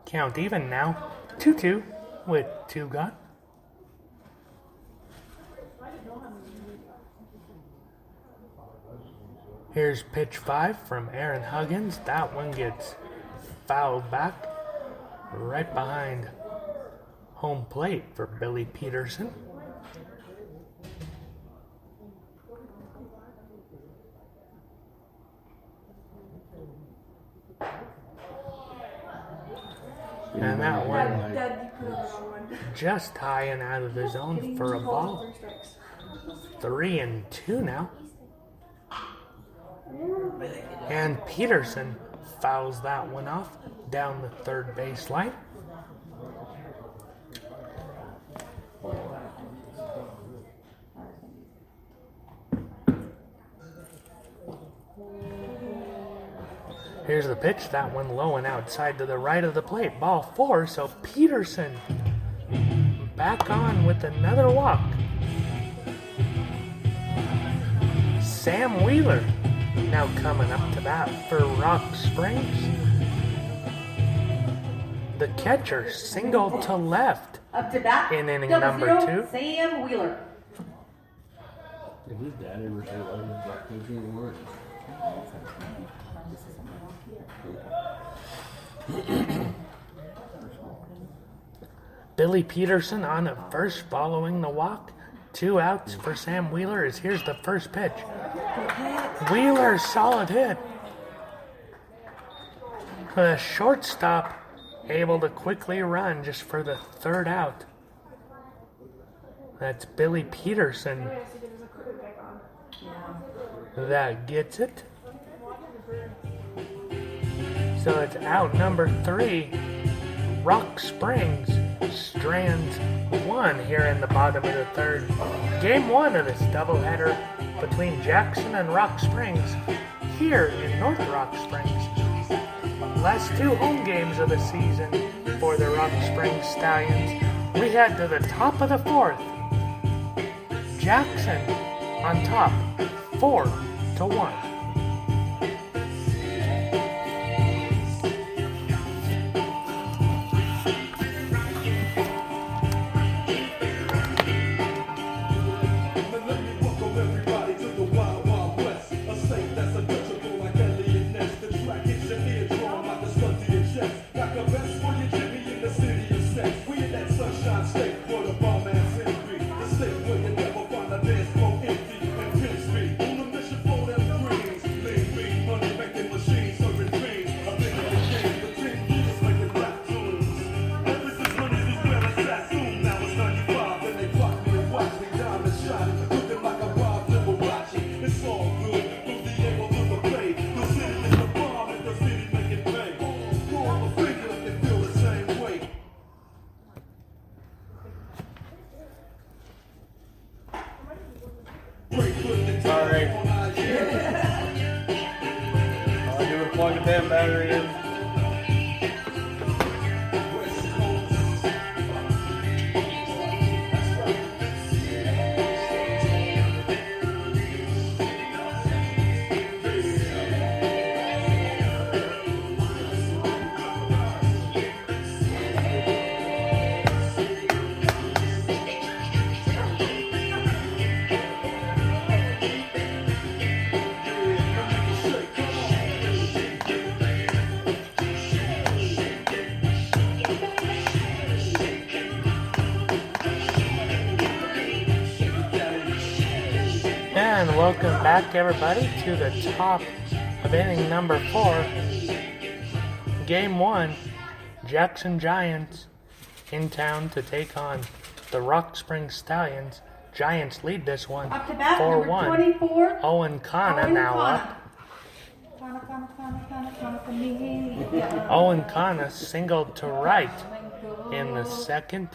Count even now. 2-2 with 2 gone. Here's pitch 5 from Aaron Huggins. That one gets fouled back right behind home plate for Billy Peterson. And that one Dad, you put it on one. just high and out of the zone for a ball. 3-2 now. And Peterson fouls that one off down the 3rd baseline. Here's the pitch, that one low and outside to the right of the plate. Ball 4, so Peterson back on with another walk. Sam Wheeler now coming up to bat for Rock Springs. The catcher singled to left Up to bat. in inning Double number 2. zero, Sam Wheeler. Did his dad ever say what his black coach anymore? Billy Peterson on at first following the walk. 2 outs for Sam Wheeler as here's the first pitch. Wheeler, solid hit. The shortstop able to quickly run just for the 3rd out. That's Billy Peterson that gets it. So it's out number 3. Rock Springs strands 1 here in the bottom of the 3rd. Game 1 of this doubleheader between Jackson and Rock Springs here in North Rock Springs. Last 2 home games of the season for the Rock Springs Stallions. We head to the top of the 4th. Jackson on top, 4-1. Sorry. All I do is plug the damn battery in. Welcome back, everybody, to the top of inning number 4. Game 1, Jackson Giants in town to take on the Rock Spring Stallions. Giants lead this one Up to bat, 4-1. number 24. Owen Kana Owen now Kana. up. Kana for me. Yeah. Owen Kana singled to right in the second.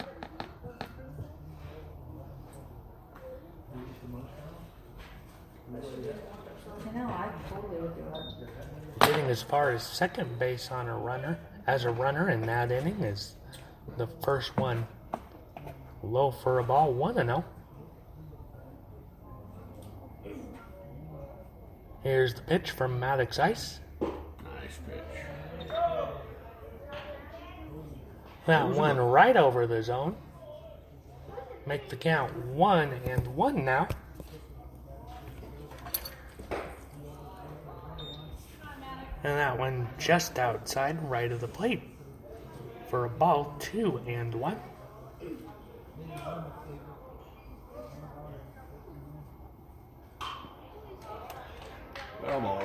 You know, I totally would do it. Getting as far as second base on a runner in that inning is the first one. Low for a ball, 1-0. Here's the pitch from Maddox Ice. Nice pitch. That one right over the zone. Make the count 1-1 now. And that one just outside right of the plate for a ball, 2-1.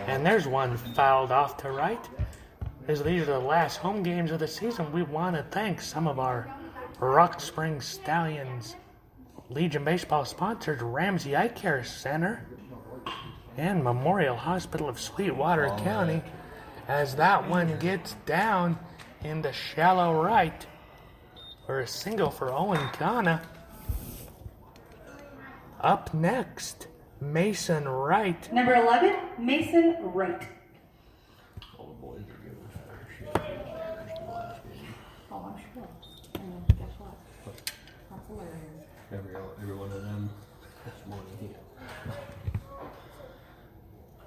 And there's one fouled off to right. As these are the last home games of the season, we want to thank some of our Rock Spring Stallions Legion Baseball sponsors, Ramsey Eye Care Center and Memorial Hospital of Sweetwater County, as that one gets down into shallow right for a single for Owen Kana. Up next, Mason Wright. Number 11, Mason Wright. All the boys are giving us better shit than the last game. Oh, I'm sure. And guess what? That's hilarious. Every one of them this morning.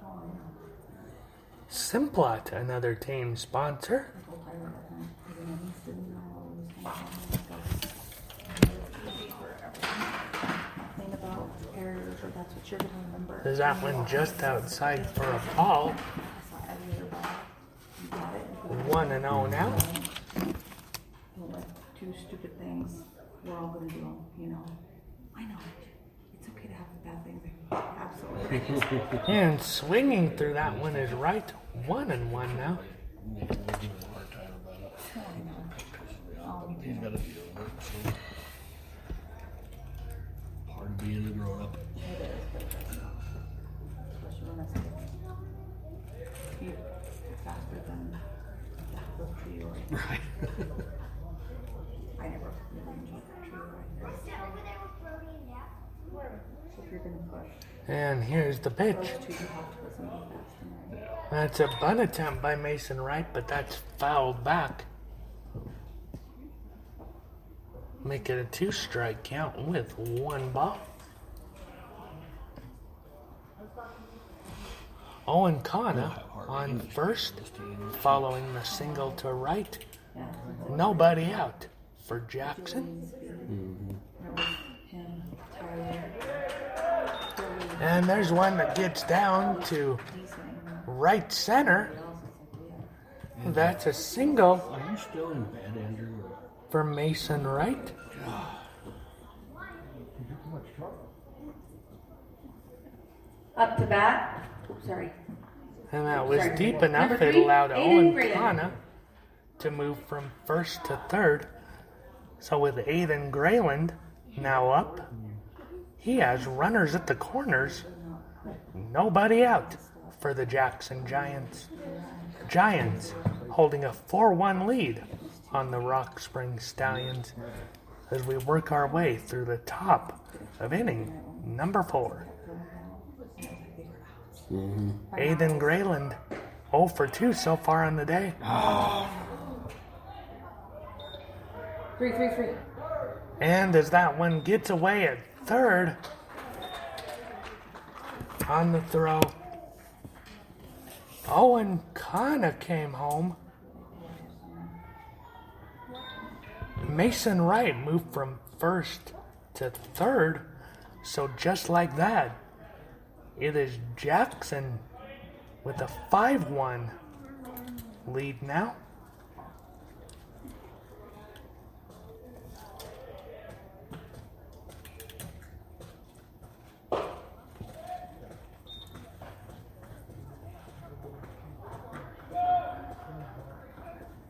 Oh, I know. Simplot, another team sponsor. I told Tyler that time. Because then he's sitting there all these thing about errors, or that's what you're going to remember. Is that one just outside for a ball? I saw every other ball. You got it. 1-0 now. Like 2 stupid things. We're all going to do them, you know. I know. It's okay to have the bad things. Absolutely. And swinging through that one is Wright. 1-1 now. We're giving him a hard time about it. Oh, I know. Oh, He's got to deal with it. So. Part of being a grown up. it is, but it doesn't. Especially when it's you faster than the tree or Right. I never really enjoyed that tree right there. So if you're going to push And here's the pitch. those 2, you have to listen to fast. And That's a bunt attempt by Mason Wright, but that's fouled back. Make it a 2-strike count with 1 ball. Owen Kana on first, following the single to right. yeah, Nobody out for Jackson. it was him, Tyler, Billy, And there's one that gets down to he's saying, right center. yeah. That's a single Are you still in bed, Andrew? Or? for Mason Wright. Up to bat. Oops, sorry. And that was Sorry. deep enough. Number It 3, allowed Aiden Owen Graydon. Kana to move from first to third. So with Aiden Grayland now up, he has runners at the corners. Nobody out for the Jackson Giants. Giants holding a 4-1 lead on the Rock Spring Stallions as we work our way through the top of inning number 4. Aiden Grayland 0 for 2 so far on the day. 3. And as that one gets away at third, on the throw, Owen Kana came home. Mason Wright moved from first to third. So just like that, it is Jackson with a 5-1 lead now.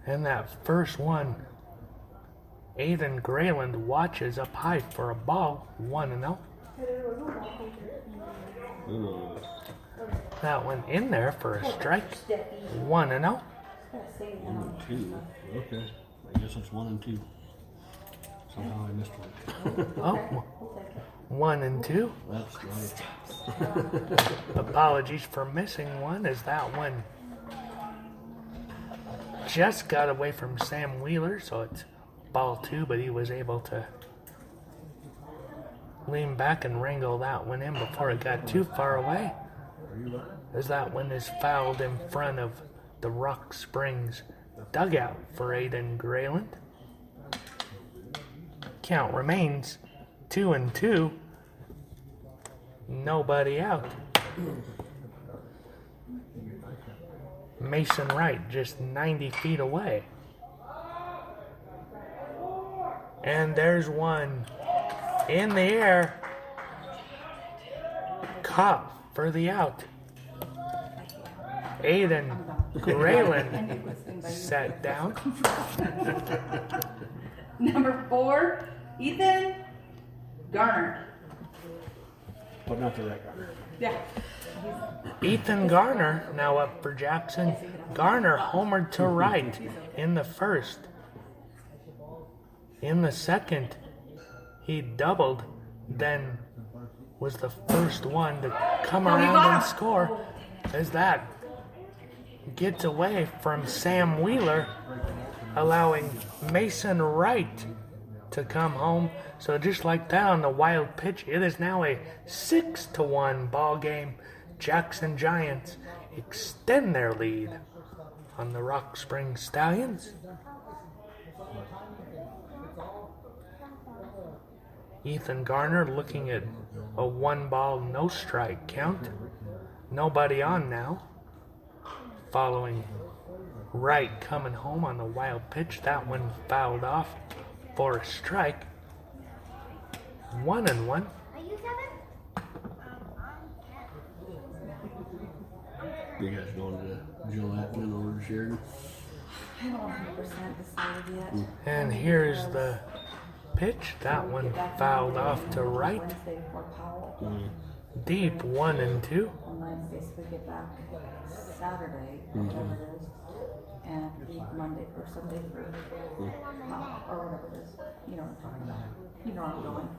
And that first one, Aiden Grayland watches up high for a ball, 1-0. That one in there for a strike, 1-0. 1 and 2. Okay. I guess it's 1 and 2. Somehow I missed one. Oh, 1 and 2. That's right. Apologies for missing one, as that one just got away from Sam Wheeler, so it's ball 2, but he was able to lean back and wrangle that one in before it got too far away, as that one is fouled in front of the Rock Springs dugout for Aiden Grayland. Count remains 2 and 2. Nobody out. Mason Wright just 90 feet away. And there's one in the air. Caught for the out. Aiden Grayland sat down. Number 4, Ethan Garner. But not the right guy. Yeah. Ethan Garner now up for Jackson. Garner homered to right in the first. In the second, he doubled, then was the first one to come around and score, as that gets away from Sam Wheeler, allowing Mason Wright to come home. So just like that on the wild pitch, it is now a 6-1 ball game. Jackson Giants extend their lead on the Rock Springs Stallions. Ethan Garner looking at a 1-ball, no strike count. Nobody on now. Following Wright coming home on the wild pitch. That one fouled off for a strike. 1-1. You guys going to Gillette and over to Sheridan? I don't 100% decided yet. And here's the pitch. That one fouled off to right. Wednesday for Powell. Deep 1-2. And Wednesday, so we get back Saturday, whatever it is, and leave Monday or Sunday for Powell, or whatever it is. You know what I'm talking about. You know where I'm going.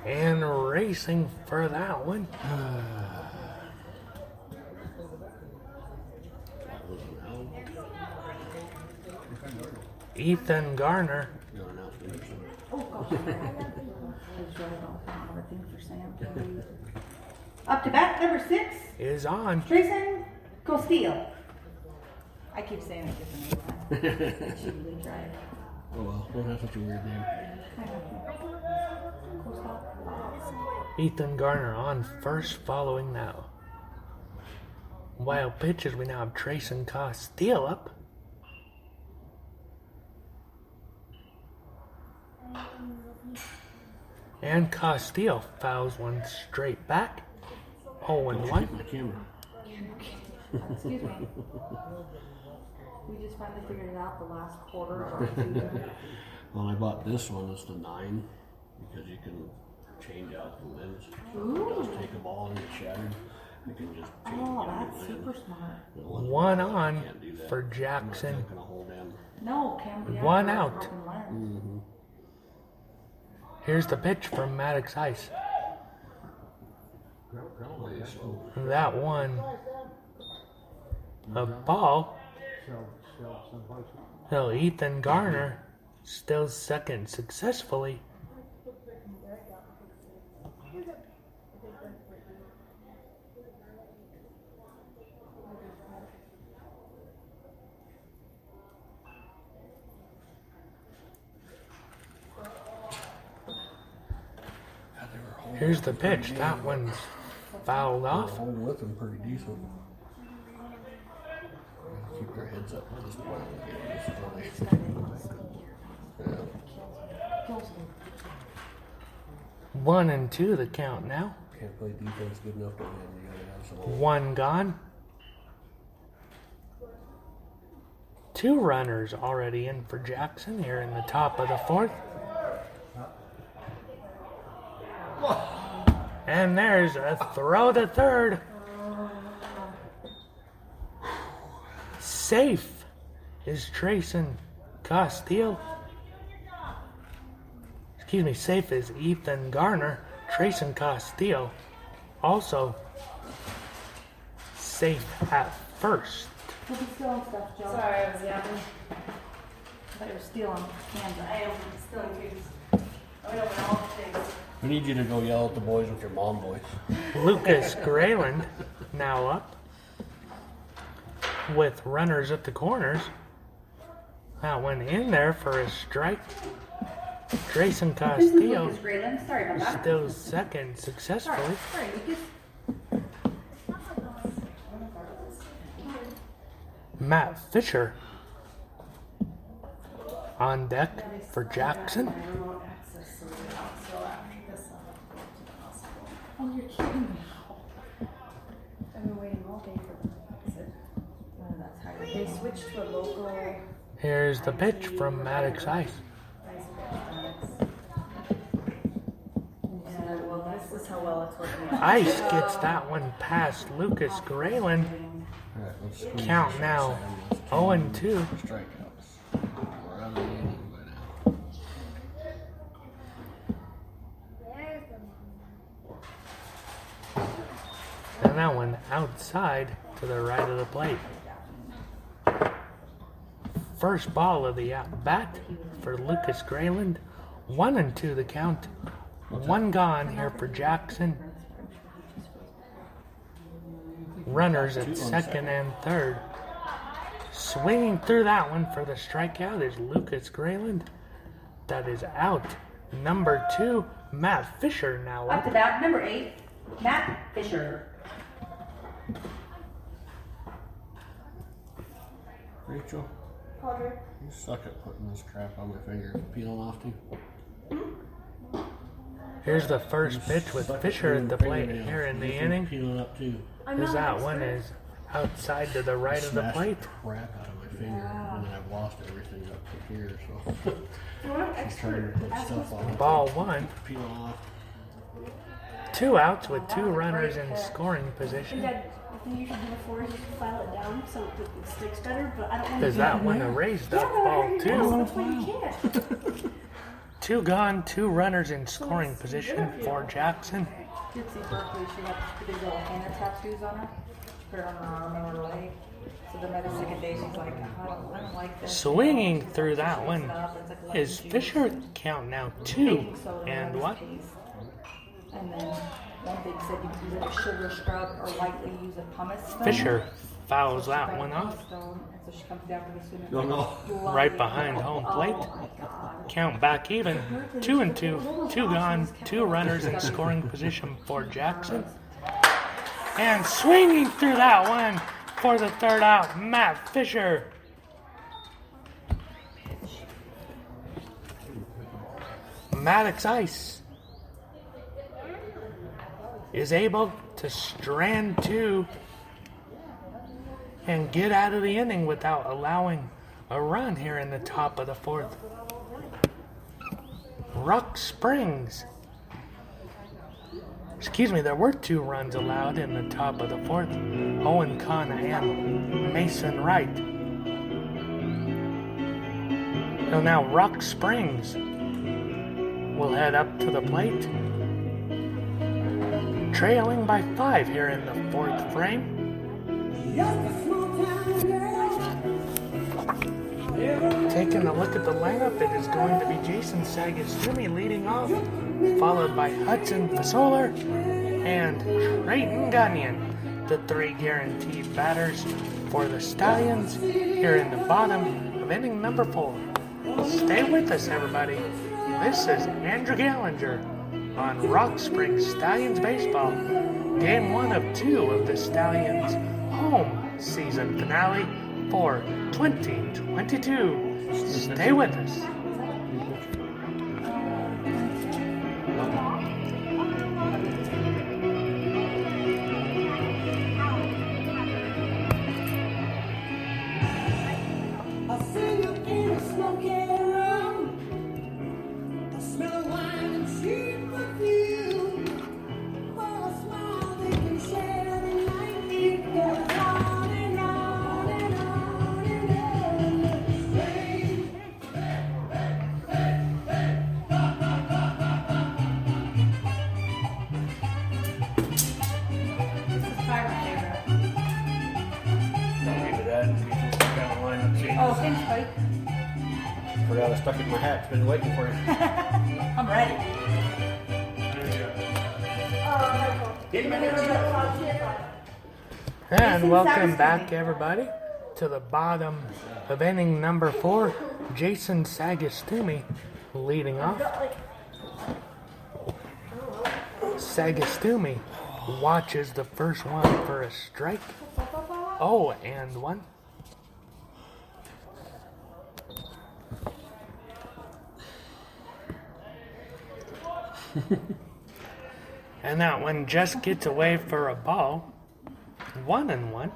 And racing for that one. Ethan Garner. Oh gosh, I really don't have a thing for Sam. Up to bat number 6, Is on. Trayson Costillo. I keep saying it different every time. She really tried. Oh well, don't have such a weird name. Ethan Garner on first following now. Wild pitches, we now have Trayson Costillo up. And Costillo fouls one straight back. 0-1. My camera. Excuse me. We just finally figured it out the last quarter of our season. Well, I bought this one. It's the 9 because you can change out the limbs. So just take a ball and get shattered. You can just change Oh, out that's the limbs. super smart. The one One you on can't do that. for Jackson. I'm not gonna hold in. No, Cam. One out. Broken lens. Here's the pitch from Maddox Ice. Way slow. That one, a ball. So Ethan Garner still second successfully. Here's the pitch. That one's fouled off. Holding with them pretty decent. Keep their heads up at this point. Kills me. 1-2 the count now. can't play defense good enough to win. You gotta have some. One gone. Two runners already in for Jackson here in the top of the fourth. And there's a throw to third. Safe is Trayson Castile. Excuse me, safe is Ethan Garner. Trayson Castile also safe at first. We'll be stealing stuff, Joe. Sorry, I was yapping. I thought you were stealing cans. I am still confused. I don't know all the things. We need you to go yell at the boys with your mom voice. Lucas Grayland now up with runners at the corners. That went in there for a strike. Grayson Castillo Lucas Grayland. Sorry about that. still second successfully. Sorry, Lucas. Matt Fisher on deck for Jackson. Oh, you're kidding me. I've been waiting all day for them. Oh, that's how They switched to a local. Here's the pitch from Maddox Ice. Yeah, well, this is how well it's working out. Ice gets that one past Lucas Grayland. All right, let's squeeze Count this now Samuels. 0-2. Strikeouts. We're out of the inning by now. And that one outside to the right of the plate. First ball of the at-bat for Lucas Grayland. 1-2 the count. One gone here for Jackson. Runners at second and third. Swinging through that one for the strikeout is Lucas Grayland. That is out. Number 2, Matt Fisher now Up to up. bat, number 8, Matt Fisher. Rachel, Audrey. you suck at putting this crap on my finger. Peeling off too. Here's the first pitch with Fisher at the plate here in the inning. Peeling up too. I'm As not an that one expert. is outside to the right of the Smashed plate. the crap out of my finger, and then I've lost everything up to here. So I'm not an I'm trying to expert. put Ask stuff me. on. Ball one. Peel off. 2 outs with 2 runners in scoring And position. Dad, the thing you should do before is just file it down so it sticks better, but I don't want Is that one a raised up Yeah, ball but I too? that's why you can't. 2 gone, 2 runners in scoring position for Jackson. Dipsy Berkeley, she got the big little hand tattoos on her. She put it on her arm and her leg. So then by the second day, she's like, I don't like this. Swinging through that one It's like is lemon Fisher. juice. Count now 2. Baking soda, And lemon what? paste. And then one thing said you could use like a sugar scrub or lightly use a pumice stone. Fisher fouls She that tried one a off. pumice stone, and so she comes down to the student. No, no. Right behind home plate. Oh my God. Count back even. 2-2. 2 gone, 2 runners in scoring position for Jackson. And swinging through that one for the third out, Matt Fisher. Maddox Ice is able to strand 2 and get out of the inning without allowing a run here in the top of the fourth. Rock Springs. Excuse me, there were 2 runs allowed in the top of the fourth. Owen Kahn and Mason Wright. So now Rock Springs will head up to the plate. Trailing by 5 here in the fourth frame. Taking a look at the lineup, it is going to be Jason Sagastumi leading off, followed by Hudson Fasoler and Trayton Gunyon, the 3 guaranteed batters for the Stallions here in the bottom of inning number 4. Stay with us, everybody. This is Andrew Gallinger on Rock Springs Stallions Baseball, Game 1 of 2 of the Stallions' home season finale for 2022. Stay with us. Thanks, buddy. Forgot I stuck it in my hat. Been waiting for you. I'm ready. And Jason welcome Sagastumi. back, everybody, to the bottom of inning number 4. Jason Sagastumi leading off. Sagastumi watches the first one for a strike. Oh, and one. And that one just gets away for a ball. 1-1.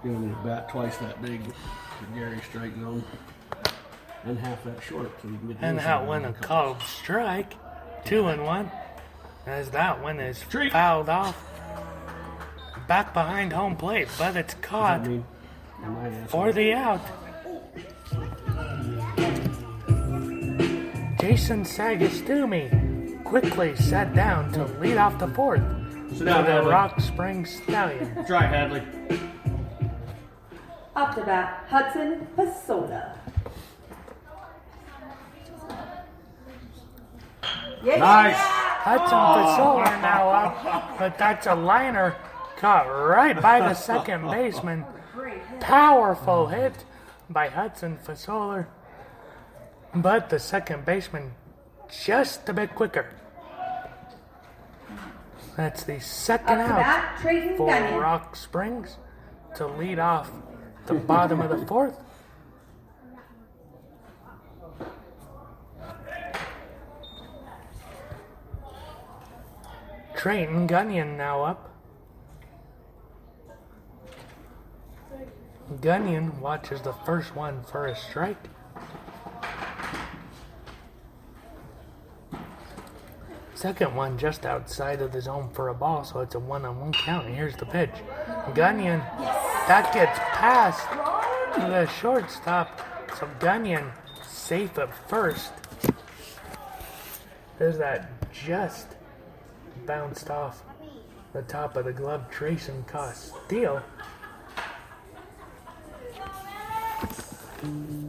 Giving his bat twice that big for Gary strike zone. And half that short so you can get the And inside that one a line. called strike. 2-1. As that one is fouled off. Back behind home plate, but it's Does caught that mean I might answer for the out. Jason Sagastumi quickly sat down to lead off the 4th Sit for down, the Hadley. Rock Springs Stallions. Try, Hadley. Up to bat, Hudson Pasoda. Yeah. Nice. Hudson Fasola now up, but that's a liner caught right by the second baseman. Powerful hit by Hudson Fasola, but the second baseman just a bit quicker. That's the second Up to out bat, Trayton for Gunyon. Rock Springs to lead off the bottom of the 4th. Trayton Gunyon now up. Gunyon watches the first one for a strike. Second one just outside of the zone for a ball, so it's a 1-1 count. And here's the pitch. Gunyon, that gets past the shortstop. So Gunyon safe at first. There's that just bounced off the top of the glove. Trayson Castile.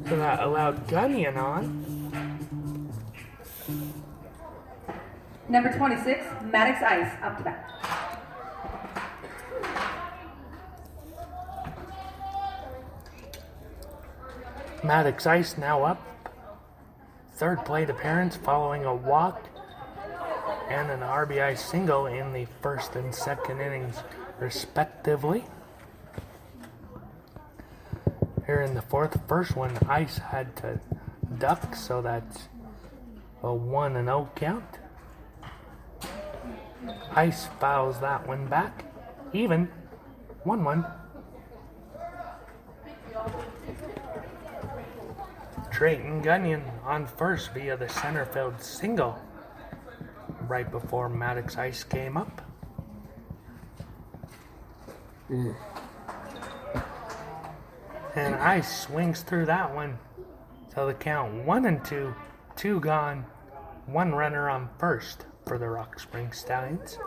So that allowed Gunyon on. Number 26, Maddox Ice, up to bat. Maddox Ice now up. Third plate appearance following a walk and an RBI single in the first and second innings, respectively. Here in the 4th, first one, Ice had to duck, so that's a 1-0 count. Ice fouls that one back. Even. 1-1. Trayton Gunyon on first via the center field single right before Maddox Ice came up. And Ice swings through that one. So the count 1-2, 2 gone, 1 runner on first for the Rock Springs Stallions.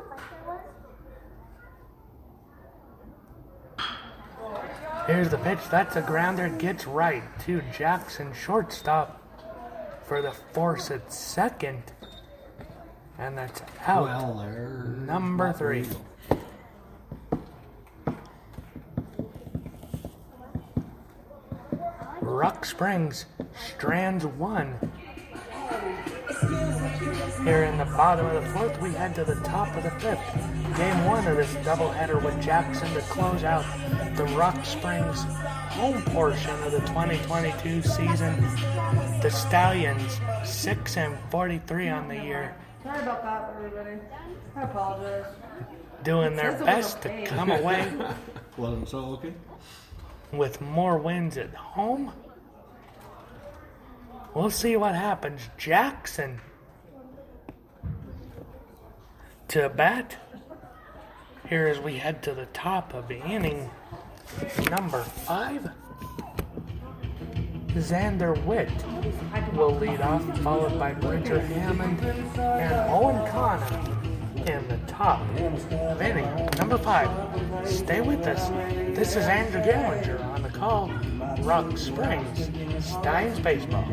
Here's the pitch. That's a grounder. Gets right to Jackson, shortstop, for the force at second. And that's out. Well, there. Number 3. Rock Springs strands 1. Here in the bottom of the 4th, we head to the top of the 5th. Game 1 of this doubleheader with Jackson to close out the Rock Springs home portion of the 2022 season. The Stallions 6-43 on the year, Sorry about that, everybody. I apologize. doing their Says it was best to okay. come away Wasn't so okay? with more wins at home. We'll see what happens. Jackson to bat here as we head to the top of the inning number 5. Xander Witt will lead off, followed by Bridger Hammond and Owen Connor. in the top of inning number 5. Stay with us. This is Andrew Gallinger on the call. Rock Springs Stallions baseball.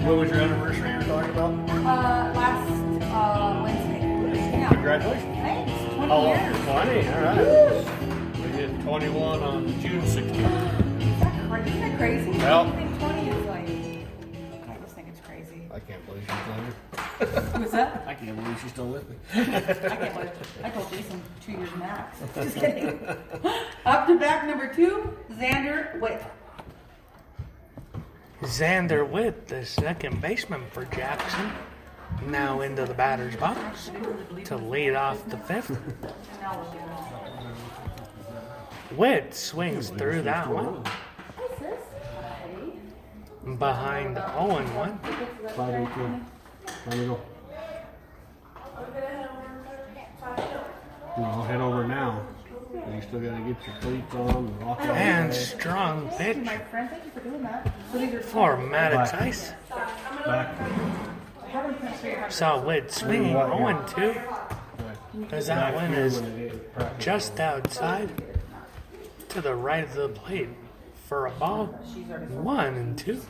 What was your anniversary you were talking about? Last Wednesday. Yeah. Congratulations. Thanks. 20 How long? years. 20, alright. We did 21 on June 16th. Isn't that crazy? Well. I think 20 is like, I just think it's crazy. I can't believe she's still here. Who's that? I can't believe she's still with me. I can't believe I told Jason 2 years max. Just kidding. Up to bat number 2, Xander Witt. Xander Witt, the second baseman for Jackson, now into the batter's box to lead off the 5th. Witt swings through that one. Behind 0-1. 5-8-2. Let me go. No, I'll head over now. You still gotta get your cleats on and walk out. And strong pitch My friend, thank you for doing that. So these are for Maddox Ice. Back. Saw Witt swinging 0-2 as that one is just outside to the right of the plate for a ball. 1-2.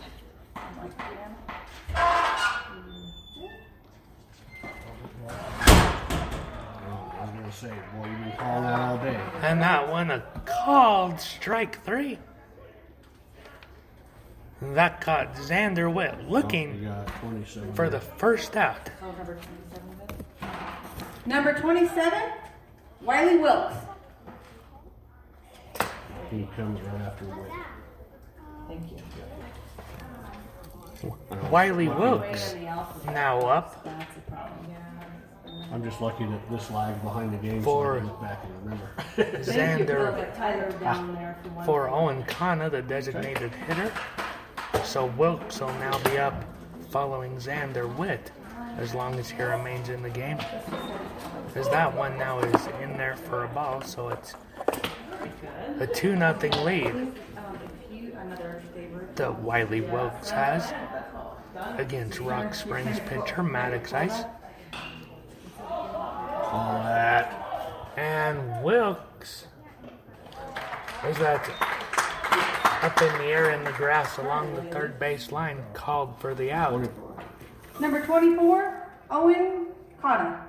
I was gonna say, boy, you've been calling that all day. And that one a called strike 3. That caught Xander Witt You looking got 27. for the first out. Oh, number 27. Number 27, Wiley Wilkes. He comes right after Witt. Thank you. Wiley Wilkes now up That's a problem. I'm just lucky that this lag behind the game For- so I can look back and remember. Xander Tyler down there for one. for Owen Kana, the designated hitter. So Wilkes will now be up following Xander Witt as long as he remains in the game. As that one now is in there for a ball, so it's a 2-0 lead that Wiley Wilkes has against Rock Springs pitcher Maddox Ice. All that. And Wilkes is that up in the air in the grass along the third base line, called for the out. Number 24, Owen Connor.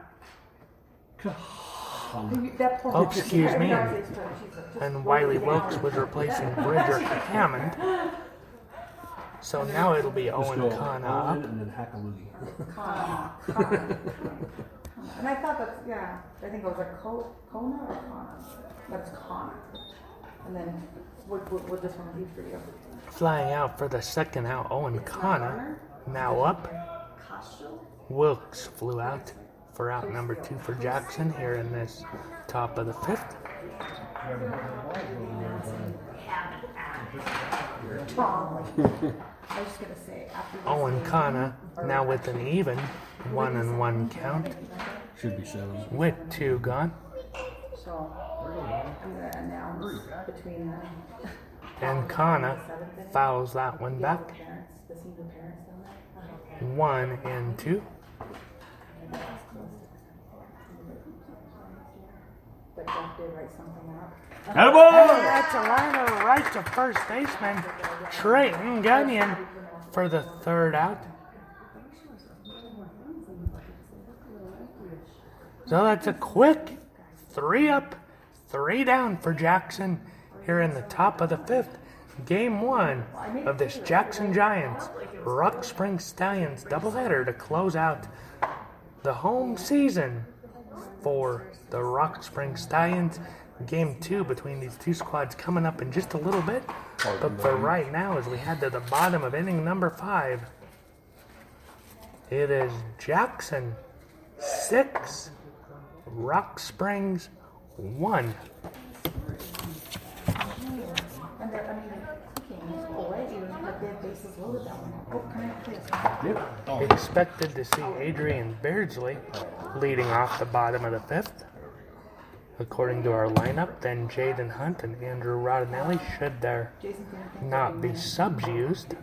That poor Oh, excuse me. And Wiley Wilkes was replacing Bridger Hammond. So now it'll be Just Owen go Kana Owen up. and then Hackaloogie. And I thought that's, yeah, I think it was a Kona or Kana. That's Kana. And then, what this one be for you? Flying out for the second out, Owen Kana now up. Wilkes flew out for out number 2 for Jackson here in this top of the 5th. I was just gonna say, after this, Owen Kana now with an even 1-1 count Should be 7. with 2 gone. so I'm gonna announce between the And Kana fouls that one back. parents, the single parents down there. 1-2. But Jeff did write something up. That's a liner right to first baseman Trayton Gunyon for the third out. So that's a quick 3 up, 3 down for Jackson here in the top of the 5th. Game 1 of this Jackson Giants Rock Springs Stallions doubleheader to close out the home season for the Rock Springs Stallions. Game 2 between these two squads coming up in just a little bit. But for right now, as we head to the bottom of inning number 5, It is Jackson 6, Rock Springs 1. And they're, cooking already, but their bases loaded that one. Oh, come here, please. Expected to see Adrian Beardsley leading off the bottom of the 5th. According to our lineup, then Jaden Hunt and Andrew Rodinelli should there not be subs used.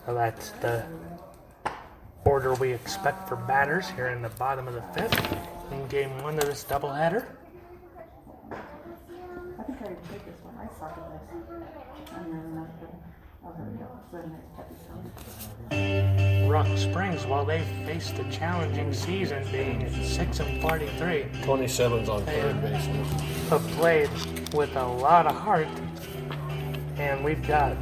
So that's the order we expect for batters here in the bottom of the 5th in game 1 of this doubleheader. I think I already played this one. I suck at this. I'm really not good. Oh, there we go. So then it's happy sound. Rock Springs, while they faced a challenging season being at 6-43, 27's on third base. have played with a lot of heart. And we've got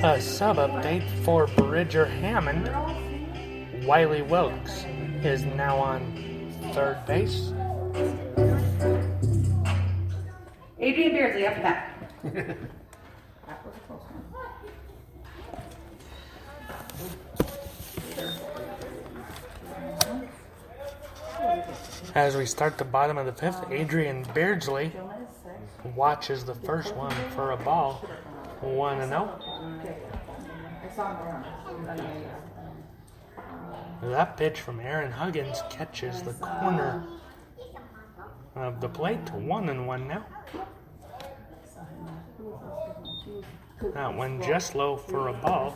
a sub update for Bridger Hammond. Wiley Wilkes is now on third base. Adrian Beardsley up to bat. That was a close one. As we start the bottom of the 5th, Adrian Beardsley watches the first one for a ball. 1-0. I saw him around. That pitch from Aaron Huggins catches the corner of the plate. 1-1 now. That one just low for a ball.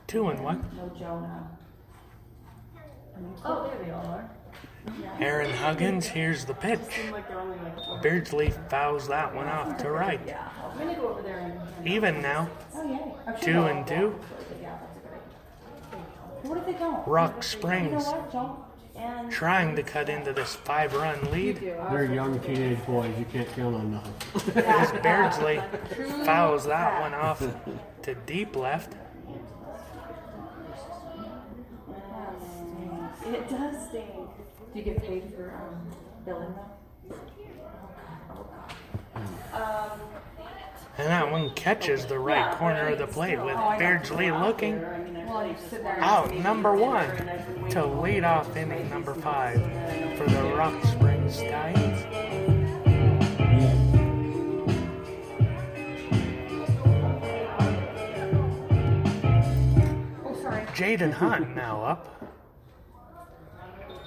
2-1. No Jonah. Oh, there they all are. Aaron Huggins, here's the pitch. Seem like they're only like. Beardsley fouls that one off to right. I'm gonna go over there and. Even now. Oh, yeah. I'm 2-2. sure Yeah, that's a good idea. What if they don't? Rock You know Springs what? Don't. And trying to cut into this 5-run lead. They're young teenage boys. You can't count on nothing. As Beardsley fouls that one off to deep left. it does stink. Do you get paid for billing them? And that one catches the right corner of the plate with Beardsley looking Well, you sit there. out number 1 to lead off inning number 5 for the Rock Springs Stallions. Oh, sorry. Jaden Hunt now up.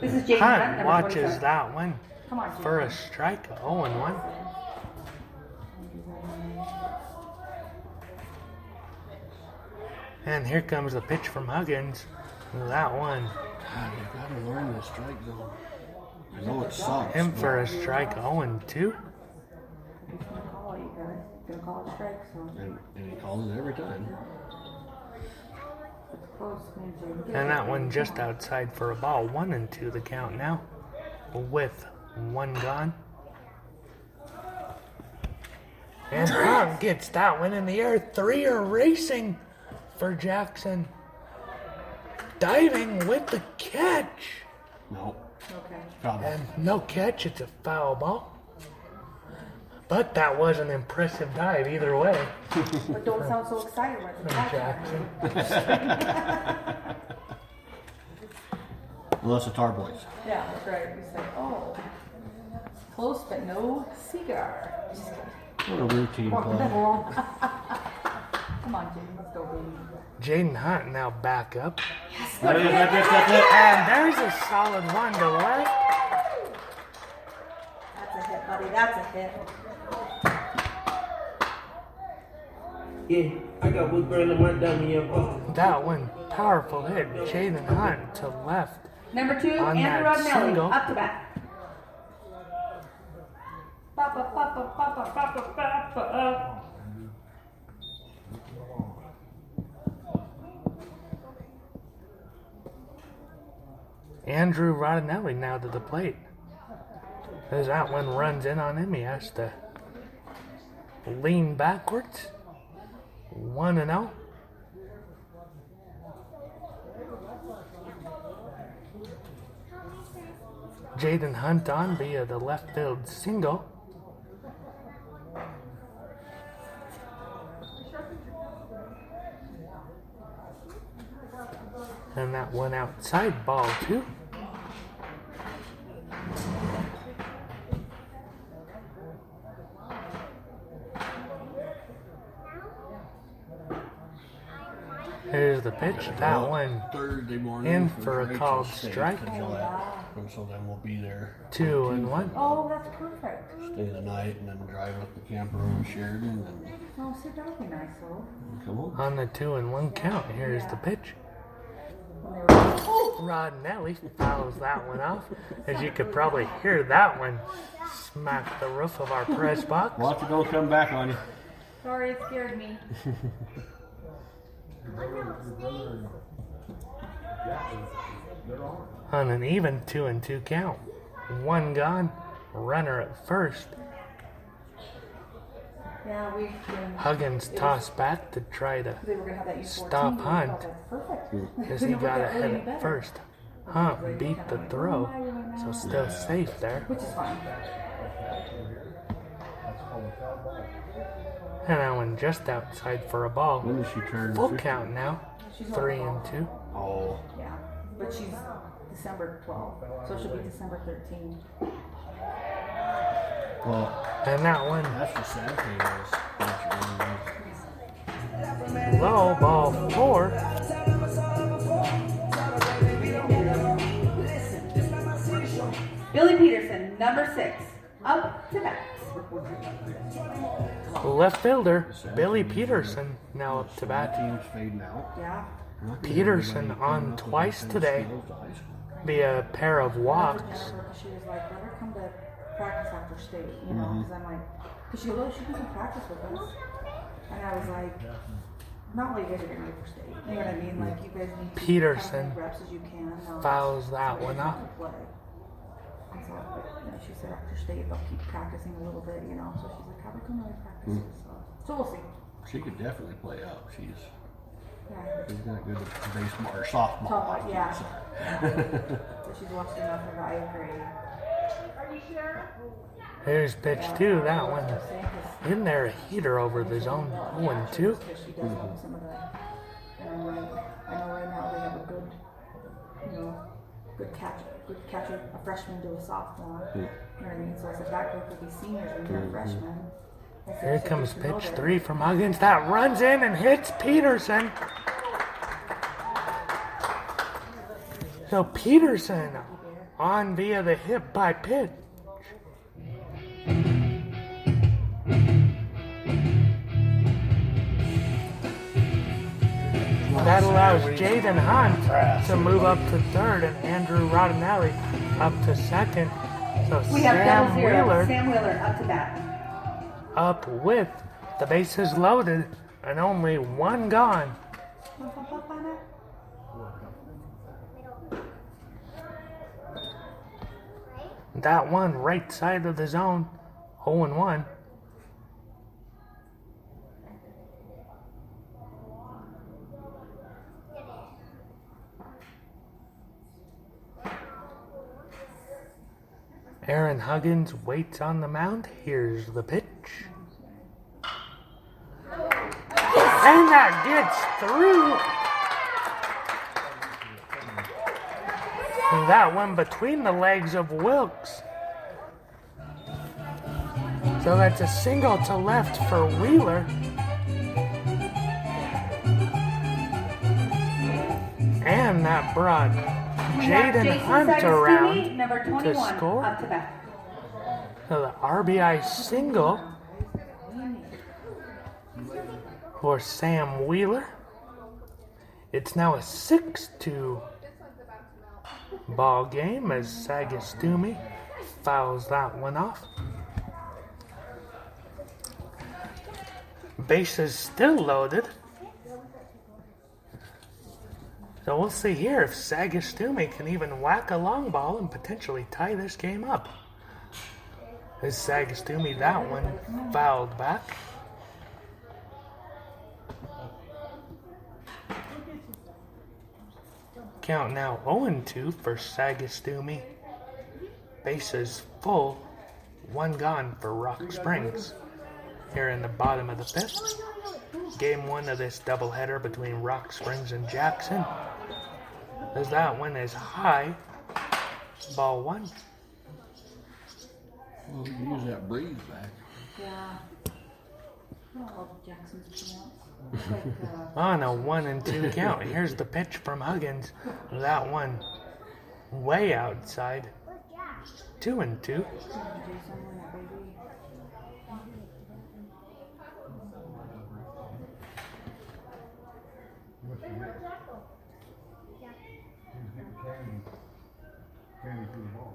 This is James Hunt watches that one Come on, for a strike. 0-1. And here comes the pitch from Huggins. That one, God, you gotta learn the strike zone. I know it sucks. him for a strike. 0-2. call it, you guys. Gonna call it a strike, so And he calls it every time. it's close. And that one just outside for a ball. 1-2 the count now, with 1 gone. And Hunt gets that one in the air. 3 are racing for Jackson. Diving with the catch. No. Okay. Problem. And no catch, it's a foul ball. But that was an impressive dive either way But don't sound so excited when it's a from catch. Jackson. Unless it's our boys. Yeah, that's right. You say, oh, close but no cigar. Just kidding. What a routine play. Come on, Jim, let's go, baby. Jaden Hunt now back up. That's it. And there's a solid one to left. That's a hit, buddy. That's a hit. Yeah, I got wood burn in my dummy up. That one, powerful hit. Jaden Hunt to left. Number 2, On Andrew that Rodinelli, single. up to bat. Papa, papa, papa, papa, papa, up. Andrew Rodinelli now to the plate. As that one runs in on him, he has to lean backwards. 1-0. Jaden Hunt on via the left field single. And that one outside ball, too. Here's the pitch. That one Thursday morning in for a Rachel's called steak strike. to Gillette. And so then we'll be there 2-1. Oh, that's perfect. stay the night and then drive up the camper on Sheridan and Oh, so that would be nice, though. come on. On the 2-1 count, here's the pitch. When they were, Rod Nelly fouls that one off. As you could probably hear that one smack the roof of our press box. We'll have to go come back on you. sorry, it scared me. On an even 2-2 count. One gone, runner at first. Yeah, we've been. Huggins tossed back to try to They were gonna have that U14. stop We Hunt thought that's perfect. as he got ahead at first. Hunt beat the throw, so still safe there. Which is fine. And that one just outside for a ball. When does she turn? Full 50? count now. She's on 3-2. Oh, Yeah, but she's December 12th, so she'll be December 13th. well, And that one that's the sad thing is. low, ball 4. Billy Peterson, number 6, up to bat. Left fielder Billy Peterson now up to bat. Team's fading out. Yeah. Peterson on twice today via a pair of walks. She was like, let her come to practice after state, you know, because I'm like, because she doesn't practice with us. And I was like, not like you guys are going to go for state. You know what I mean? Like, you guys need to Peterson have as many reps as you can. fouls that one up. And so, but, you know, she said after state they'll keep practicing a little bit, you know. So she's like, have her come to my practices. So we'll see. She could definitely play up. She's Yeah. not good at baseball or softball. Top, yeah. So she's watched enough of I agree. Here's pitch 2. That one in there, a heater over the zone. 1-2. She does have some of that. And I'm like, I know right now they have a good, you know, good catcher, a freshman to a sophomore. You know what I mean? So I said, that group will be seniors when you're a freshman. I said, Here so comes just know pitch that- 3 from Huggins. That runs in and hits Peterson. So Peterson on via the hit by pitch. That allows Jaden Hunt to move up to third and Andrew Rodinelli up to second. So We have Sam double zero. Wheeler Sam Wheeler up to bat. up with the bases loaded and only one gone. That one right side of the zone, 0-1. Aaron Huggins waits on the mound. Here's the pitch. And that gets through. And that one between the legs of Wilkes. So that's a single to left for Wheeler. And that brought Jaden Hunt around number to 21, score. up to bat. So the RBI single for Sam Wheeler. It's now a 6-2 ball game as Sagastumi fouls that one off. Bases still loaded. So we'll see here if Sagastumi can even whack a long ball and potentially tie this game up. As Sagastumi, that one fouled back. Count now 0-2 for Sagastumi. Bases full, one gone for Rock Springs. Here in the bottom of the 5th. Game 1 of this doubleheader between Rock Springs and Jackson. as that one is high. Ball 1. Well, we can use that breeze back. Yeah. I don't love Jackson's pronouns. It's like, On a 1 and 2 count. Here's the pitch from Huggins. That one way outside. 2 and 2. do something that baby.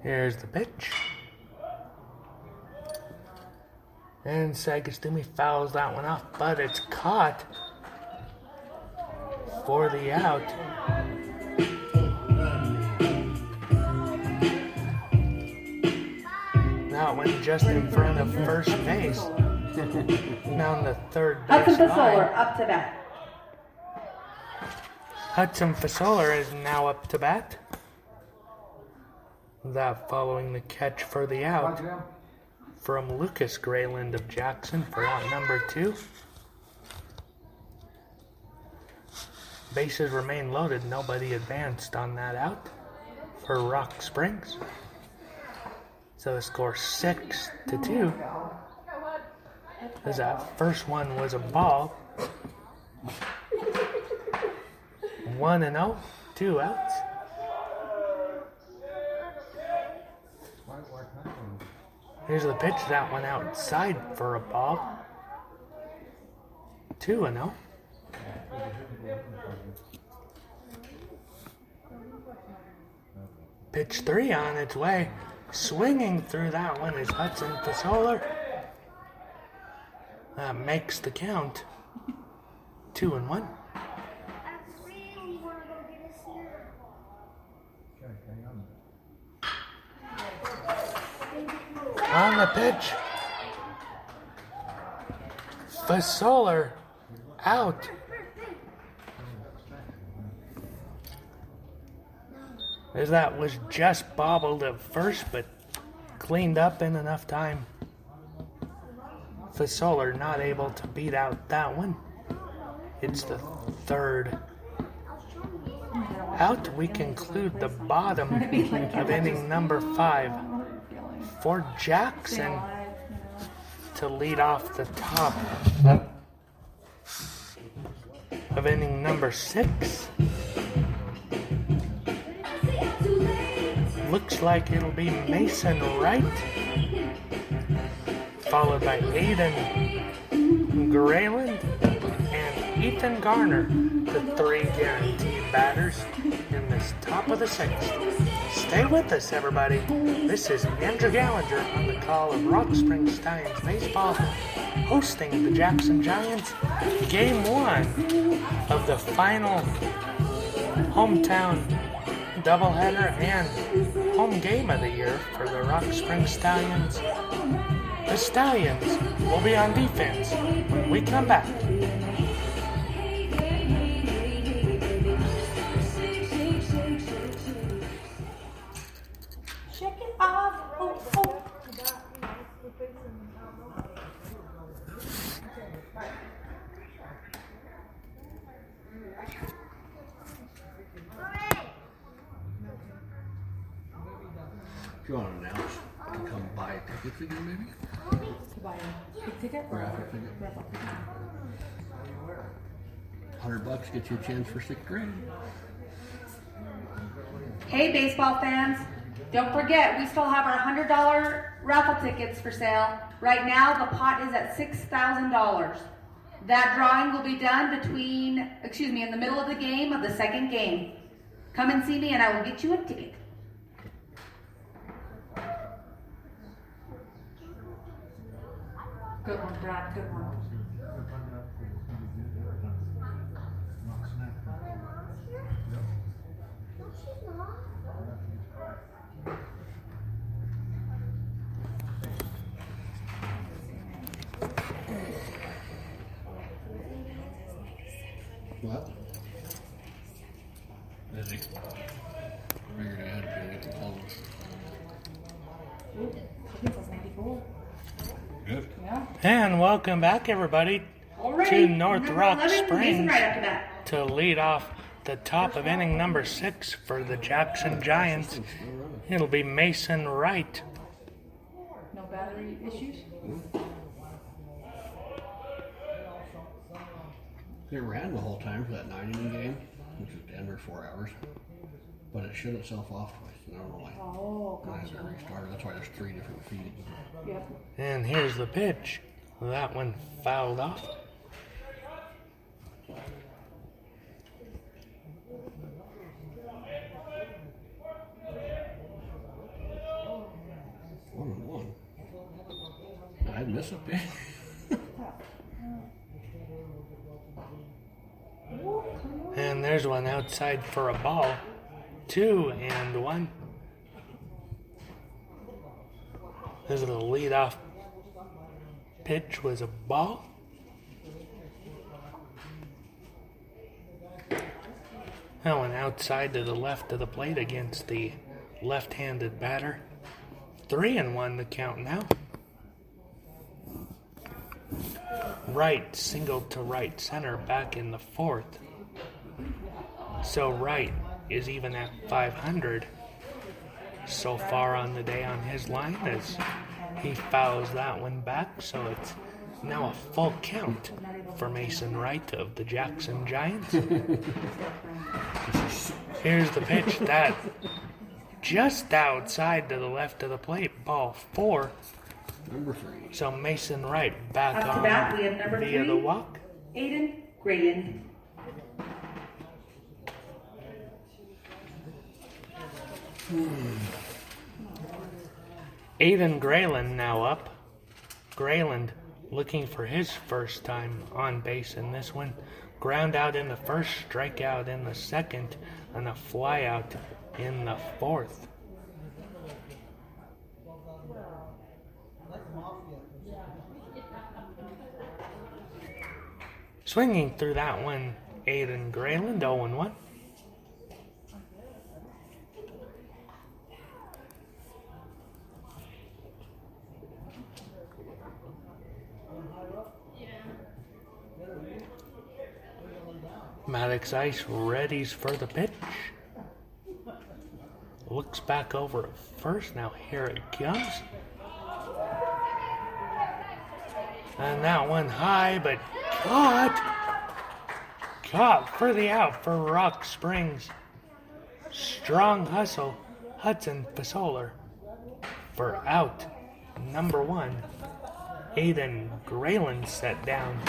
Here's the pitch. And Sagastumi fouls that one off, but it's caught for the out. That one just in front of first base. Down the third base Hudson line. Fasola up to bat. Hudson Fasola is now up to bat. That following the catch for the out from Lucas Grayland of Jackson for out number 2. Bases remain loaded. Nobody advanced on that out for Rock Springs. So the score 6-2. As that first one was a ball. 1-0, 2 outs. Here's the pitch, that one outside for a ball. 2-0. Pitch 3 on its way. Swinging through that one is Hudson Fasola. That makes the count. 2-1. On the pitch, Fasola out. As that was just bobbled at first, but cleaned up in enough time. Fasola not able to beat out that one. It's the third out. We conclude the bottom of inning number 5 for Jackson to lead off the top of inning number 6. Looks like it'll be Mason Wright, followed by Aiden Grayland and Ethan Garner, the 3 guaranteed batters in this top of the 6th. Stay with us, everybody. This is Andrew Gallinger on the call of Rock Springs Stallions Baseball, hosting the Jackson Giants. Game 1 of the final hometown doubleheader and home game of the year for the Rock Springs Stallions. The Stallions will be on defense when we come back. Check it off. Oh, oh. If you want to announce, you can come buy tickets again, maybe? To buy a big ticket or Raffle ticket. raffle ticket? $100 gets you a chance for 6th grade. Hey, baseball fans. Don't forget, we still have our $100 raffle tickets for sale. Right now, the pot is at $6,000. That drawing will be done in the middle of the game of the 2nd game. Come and see me and I will get you a ticket. Good one, Brad, good one. What? Is he? Figured I had to get the call. Ooh, I think it's 94. Good. Yeah. And welcome back, everybody, Alrighty. to North Number Rock 11, Mason Springs right after that. to lead off the top of inning number 6 for the Jackson Giants. It'll be Mason Wright. No battery issues? They ran the whole time for that 9-inning game, which was Denver 4 hours. But it shut itself off twice. I don't know why. Oh, I had to gotcha. restart it. That's why there's 3 different feeds. Yep. And here's the pitch. That one fouled off. One and one. I'd miss a pitch. And there's one outside for a ball. 2-1. This is the leadoff pitch was a ball. That one outside to the left of the plate against the left-handed batter. 3-1 the count now. Wright singled to right center back in the 4th. So Wright is even at 500 so far on the day on his line as he fouls that one back. So it's now a full count for Mason Wright of the Jackson Giants. Here's the pitch that just outside to the left of the plate, ball 4. Number 3. So Mason Wright back Up to on bat, we have number via 3. the walk. Aiden Graydon. Aiden Grayland now up. Grayland looking for his first time on base in this one. Ground out in the first, strikeout in the second, and a fly out in the 4th. Swinging through that one, Aiden Grayland, 0-1. Maddox Ice readies for the pitch. Looks back over at first. Now here it comes. And that one high, but caught. Caught for the out for Rock Springs. Strong hustle. Hudson Fasoler for out number 1. Aiden Grayland set down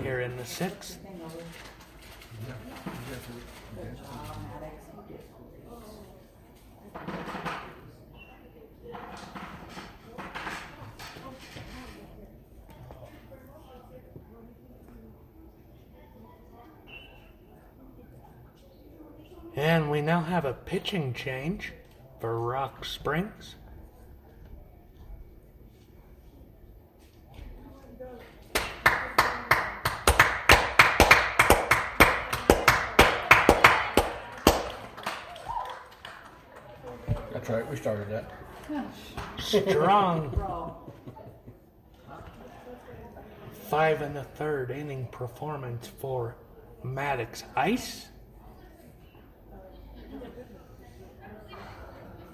here in the 6th. And we now have a pitching change for Rock Springs. That's right, we started that. Strong Bro. 5 1/3 inning performance for Maddox Ice.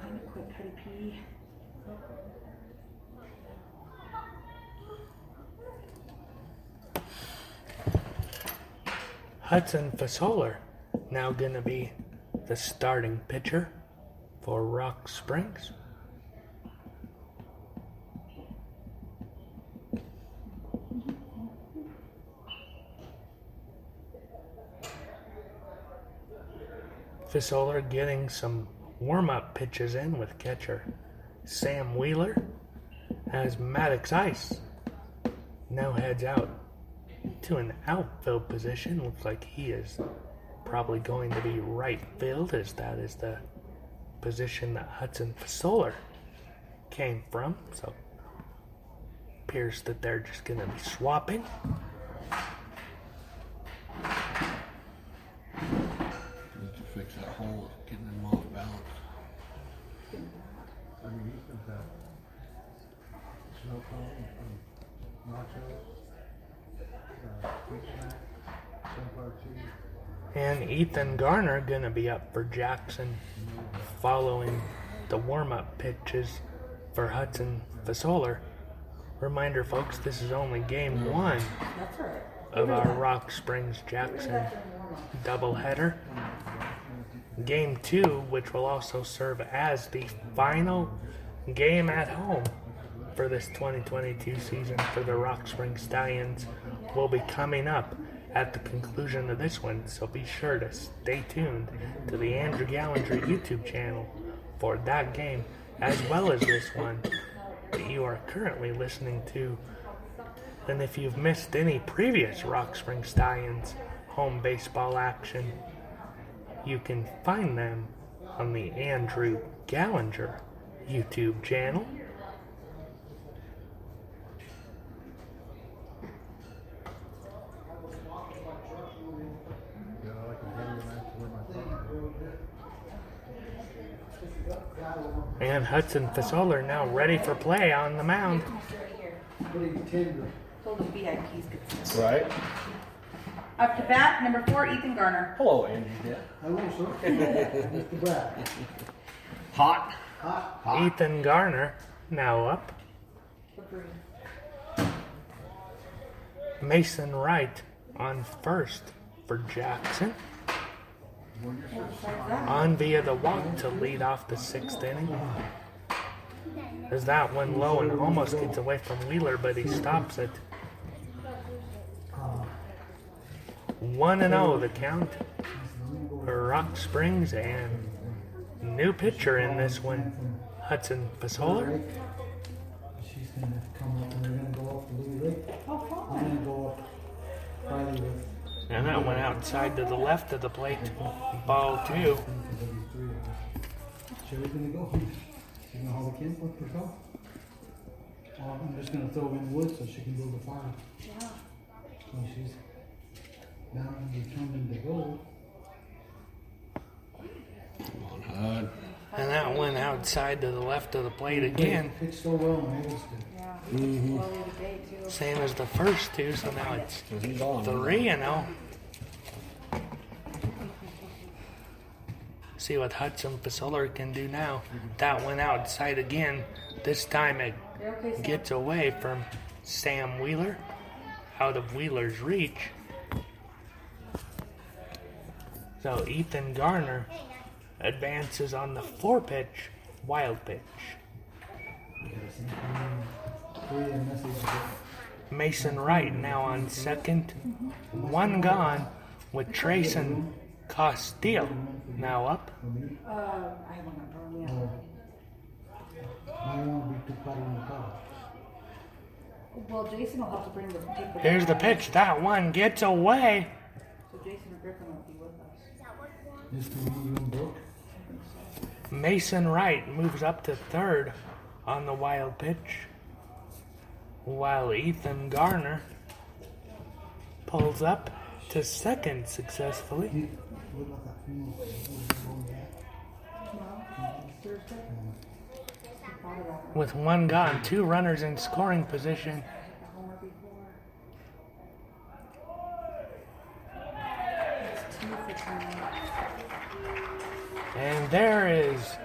I'm a quick cutty pee. Hudson Fasoler now going to be the starting pitcher for Rock Springs. Fasoler getting some warm-up pitches in with catcher Sam Wheeler as Maddox Ice now heads out to an outfield position. Looks like he is probably going to be right field, as that is the position that Hudson Fasoler came from. So appears that they're just going to be swapping. Need to fix that hole, getting them off balance. Underneath is that snow cone from nachos, quick snack, sunflower cheese, And Ethan Garner gonna be up for Jackson following the warm-up pitches for Hudson Fasoler. Reminder, folks, this is only game 1 That's right. of our Rock Springs Jackson doubleheader. Game 2, which will also serve as the final game at home for this 2022 season for the Rock Springs Stallions, will be coming up at the conclusion of this one, so be sure to stay tuned to the Andrew Gallinger YouTube channel for that game, as well as this one that you are currently listening to. And if you've missed any previous Rock Springs Stallions home baseball action, you can find them on the Andrew Gallinger YouTube channel. And Hudson Fasoler now ready for play on the mound. Told the VIPs could sit. Right. Up to bat, number 4, Ethan Garner. Hello, Angie. Yeah. Hello, sir. Mr. Brad. Hot. Ethan Garner now up. Mason Wright on first for Jackson. On via the walk to lead off the 6th inning. As that one low and almost gets away from Wheeler, but he stops it. 1-0 the count for Rock Springs, and new pitcher in this one, Hudson Fasoler. She's gonna come up and we're gonna go off the Louis Lake. We're gonna go up Friday with. And that went outside to the left of the plate. Ball 2. Sherry's gonna go. She's gonna haul the camp up herself. I'm just gonna throw in wood so she can build a fire. Yeah. So she's now determined to go. Come on, Hud. And that went outside to the left of the plate again. Pitched so well and able to. Yeah. Slowly today, too. Same as the first two, so now it's So he's on. 3-0. See what Hudson Fasoler can do now. That went outside again. This time it You're okay, Sam. gets away from Sam Wheeler, out of Wheeler's reach. So Ethan Garner advances on the 4-pitch wild pitch. Mason Wright now on second. One gone with Trayson Castile now up. I haven't got drawn yet. I don't want to be too caught in the car. Well, Jason will have to bring take the. Here's the pitch. That one gets away. So Jason or Griffin will be with us. Just to me, you and Brooke. Mason Wright moves up to third on the wild pitch, while Ethan Garner pulls up to second successfully. What about that funeral? Thursday. Thought of that. With one gone, 2 runners in scoring position. Homer before. It's 2 for tonight. And there is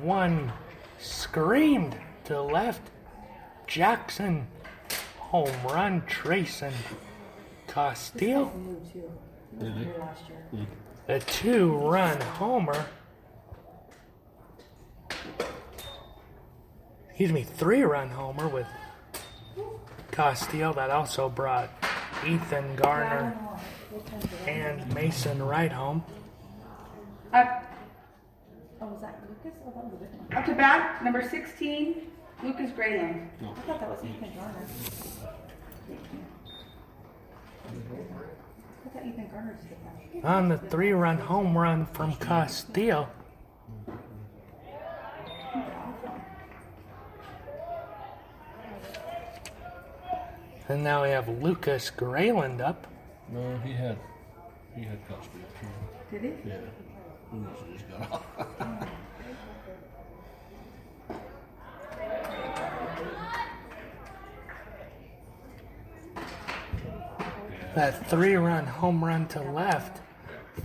one screamed to left. Jackson, home run, Trayson Castile. New too. He was here last year. A 2-run homer. Excuse me, 3-run homer with Castile. That also brought Ethan Garner and Mason Wright home. Up, Oh, was that Lucas? Oh, that was a different one. up to bat, number 16, Lucas Grayland. I thought that was Ethan Garner. I thought Ethan Garner just hit that. On the 3-run home run from Castile. And now we have Lucas Grayland up. No, he had custody too. Did he? Yeah. He must have just got off. Yeah. that 3-run home run to left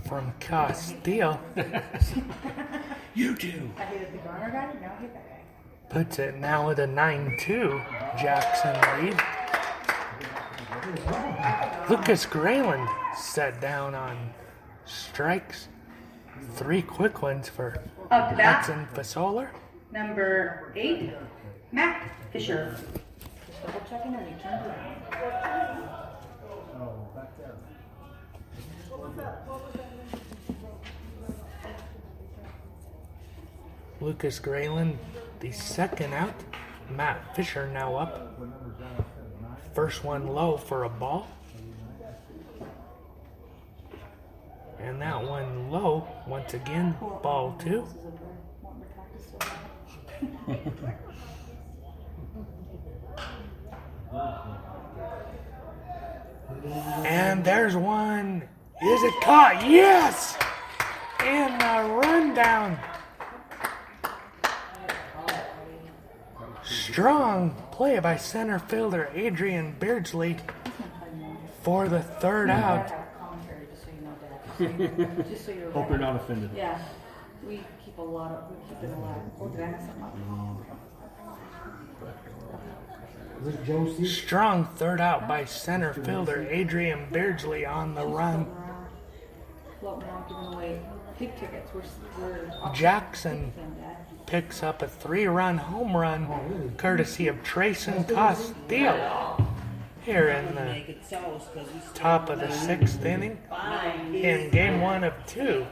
from Castile You too. I hated the Garner guy, now I hate that guy. puts it now at a 9-2 Jackson lead. Lucas Grayland set down on strikes. 3 quick ones for Up to bat, Hudson Fasola. number 8, Matt Fisher. Just double checking and he turned around. Lucas Grayland, the second out. Matt Fisher now up. First one low for a ball. And that one low, once again, ball 2. This is a very wanting to practice so bad. And there's one. Is it caught? Yes! And the rundown. Strong play by center fielder Adrian Beardsley for the third I out. have commentary, just so you know, Dad. Just so you're Hope aware. you're not offended. Yeah, we keep it alive. Oh, did I mess something up? Is this Josie? Strong third out by center fielder Adrian Beardsley on the run. Floating around giving away pig tickets. We're Jackson Dad. picks up a 3-run home run courtesy of Trayson Castile here in the top of the 6th inning in game 1 of 2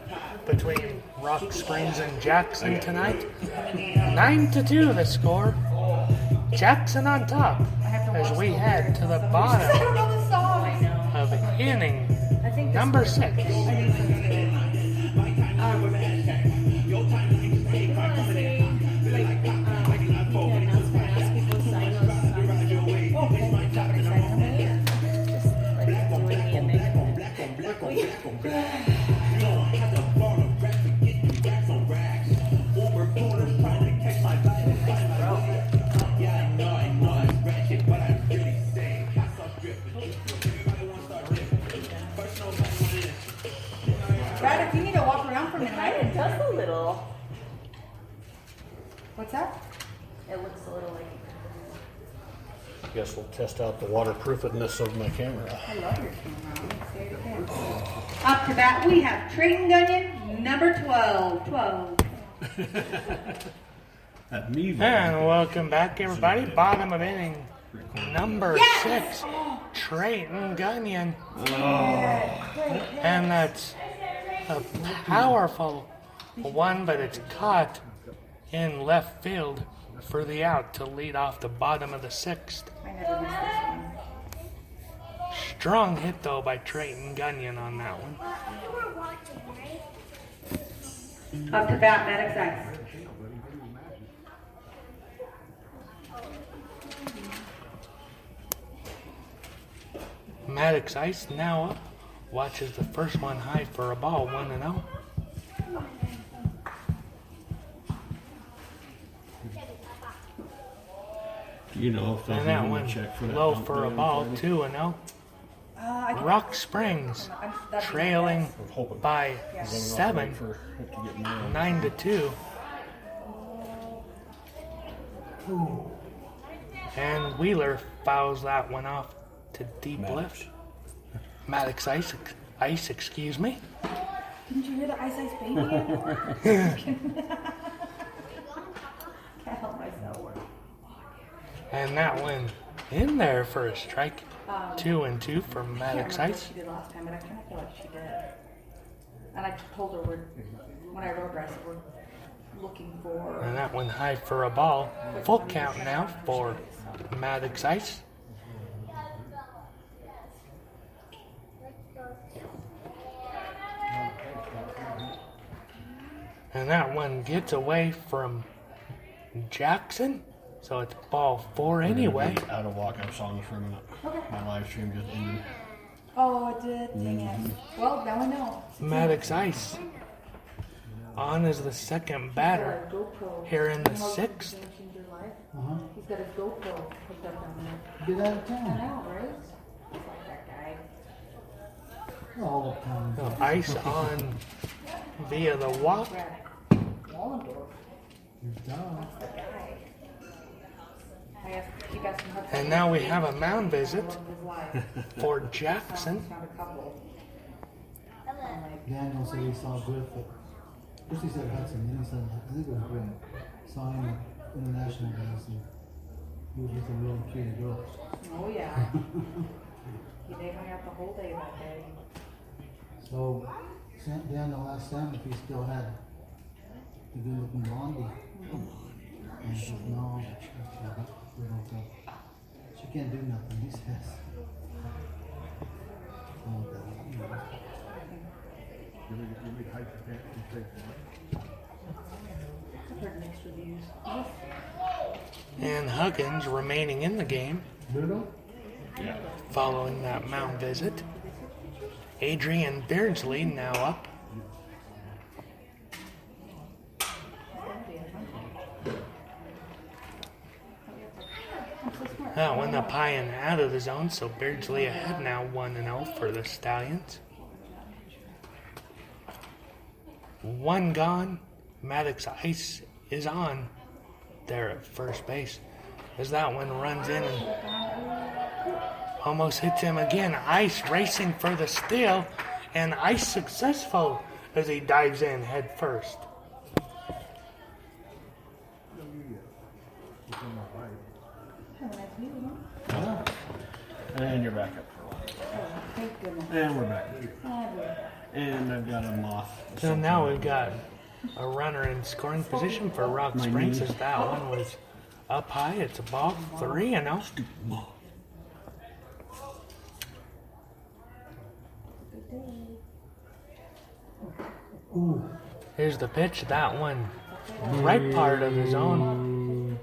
between Rock Springs and Jackson tonight. 9-2 the score. Jackson on top as we head to the I bottom don't know the song. of inning I think number 6. I just want to say, like, you can ask people to sign those songs. Oh, okay. Sign them. Just like join me and make it. Brad, if you need to walk around for a minute, right? Just a little. What's that? It looks a little like. Guess we'll test out the waterproofedness of my camera. I love your camera. Let's say it again. Up to bat, we have Trayton Gunyon, number 12. 12. That me And welcome back, everybody. Bottom of inning number 6. Trayton Gunyon. And that's a powerful one, but it's caught in left field for the out to lead off the bottom of the 6th. I never missed this one. Strong hit, though, by Trayton Gunyon on that one. Up to bat, Maddox Ice. Maddox Ice now up. Watches the first one high for a ball, 1-0. You know, if And that I'm one gonna check for that low dump for a down ball, for me. 2-0. Rock Springs trailing I'm hoping. by I'm gonna 7, wait for it to get more. 9-2. And Wheeler fouls that one off to deep left. Maddox Ice, excuse me. Didn't you hear the Ice Baby? Can't help myself. And that one in there for a strike. 2-2 for Maddox I can't remember what Ice. she did last time, but I kind of feel like she did. And I told her when I wrote her, I said we're looking for. And that one high for a ball. Full count now for Maddox Ice. And that one gets away from Jackson. So it's ball 4 anyway. Out of walk-up songs for a minute. My live stream just ended. Oh, it did. Dang it. Well, now I know. Maddox Ice on as the second batter GoPro. here in the You know how you 6th. can change your life? He's got his GoPro hooked up down there. Get out of I town. know, right? It's like that guy. All uptown. No, ice on via the walk. Wallendorf, Good job. the guy. I asked, he got some help. And now we have a mound visit His life. for Jackson. Found a couple. I'm like, Daniel said he saw Griffith. First he said Hudson, then he said, I think it was Griffith. Saw him at International Days and he was with a really cute girl. oh yeah. They hung out the whole day that day. So Daniel asked Sam if he still had the good looking blondie. And he said, no, we don't go. She can't do nothing, he says. Oh, God. I've heard mixed reviews. And Huggins remaining in the game Brutal? following that mound visit. Adrian Beardsley now up. That one up high and out of the zone, so Beardsley ahead now 1-0 for the Stallions. One gone. Maddox Ice is on there at first base. As that one runs in and almost hits him again. Ice racing for the steal, and Ice successful as he dives in head first. And you're back up for a while. Thank goodness. And we're back. Oh, boy. And I've got a moth. So now we've got a runner in scoring position for Rock Springs as that one was up high. It's a ball 3-0. Moth. Here's the pitch. That one right part of the zone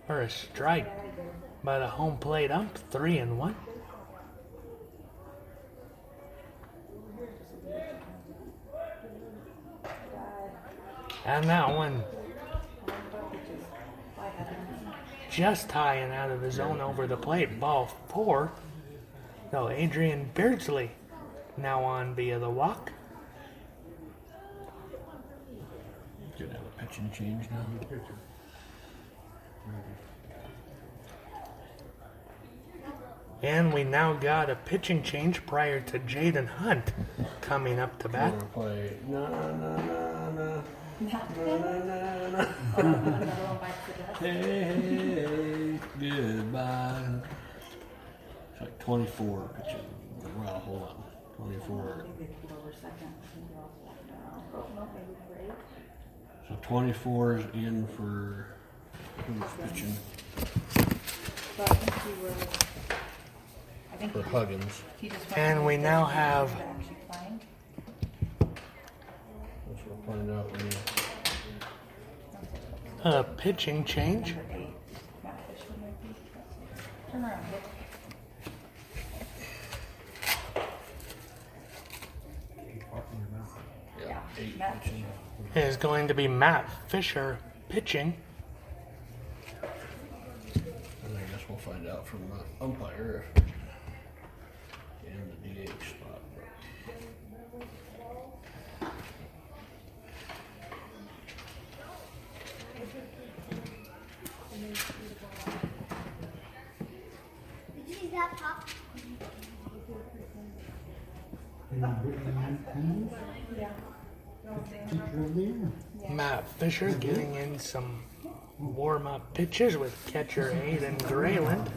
for a strike by the home plate ump. 3-1. And that one just high and out of the zone over the plate. Ball 4. So Adrian Beardsley now on via the walk. Could have a pitching change now. And we now got a pitching change prior to Jaden Hunt coming up to bat. We're play. No. Another one bites the dust. Hey, goodbye. It's like 24 pitching. Well, hold on. 24. Maybe they put over second. Maybe I'll back down. Oh, no, maybe for 8. So 24 is in for who's pitching? So I think we were. I think For Huggins. he just went And we now have actually playing. Which we'll find out when a pitching change. Number 8. Matt Fisher, maybe. Turn around, hit. Yeah, 8 Matt pitching. Is going to be Matt Fisher pitching. And I guess we'll find out from the umpire if in the DH spot. Did you see that pop? Matt Fisher getting in some warm-up pitches with catcher Aiden Grayland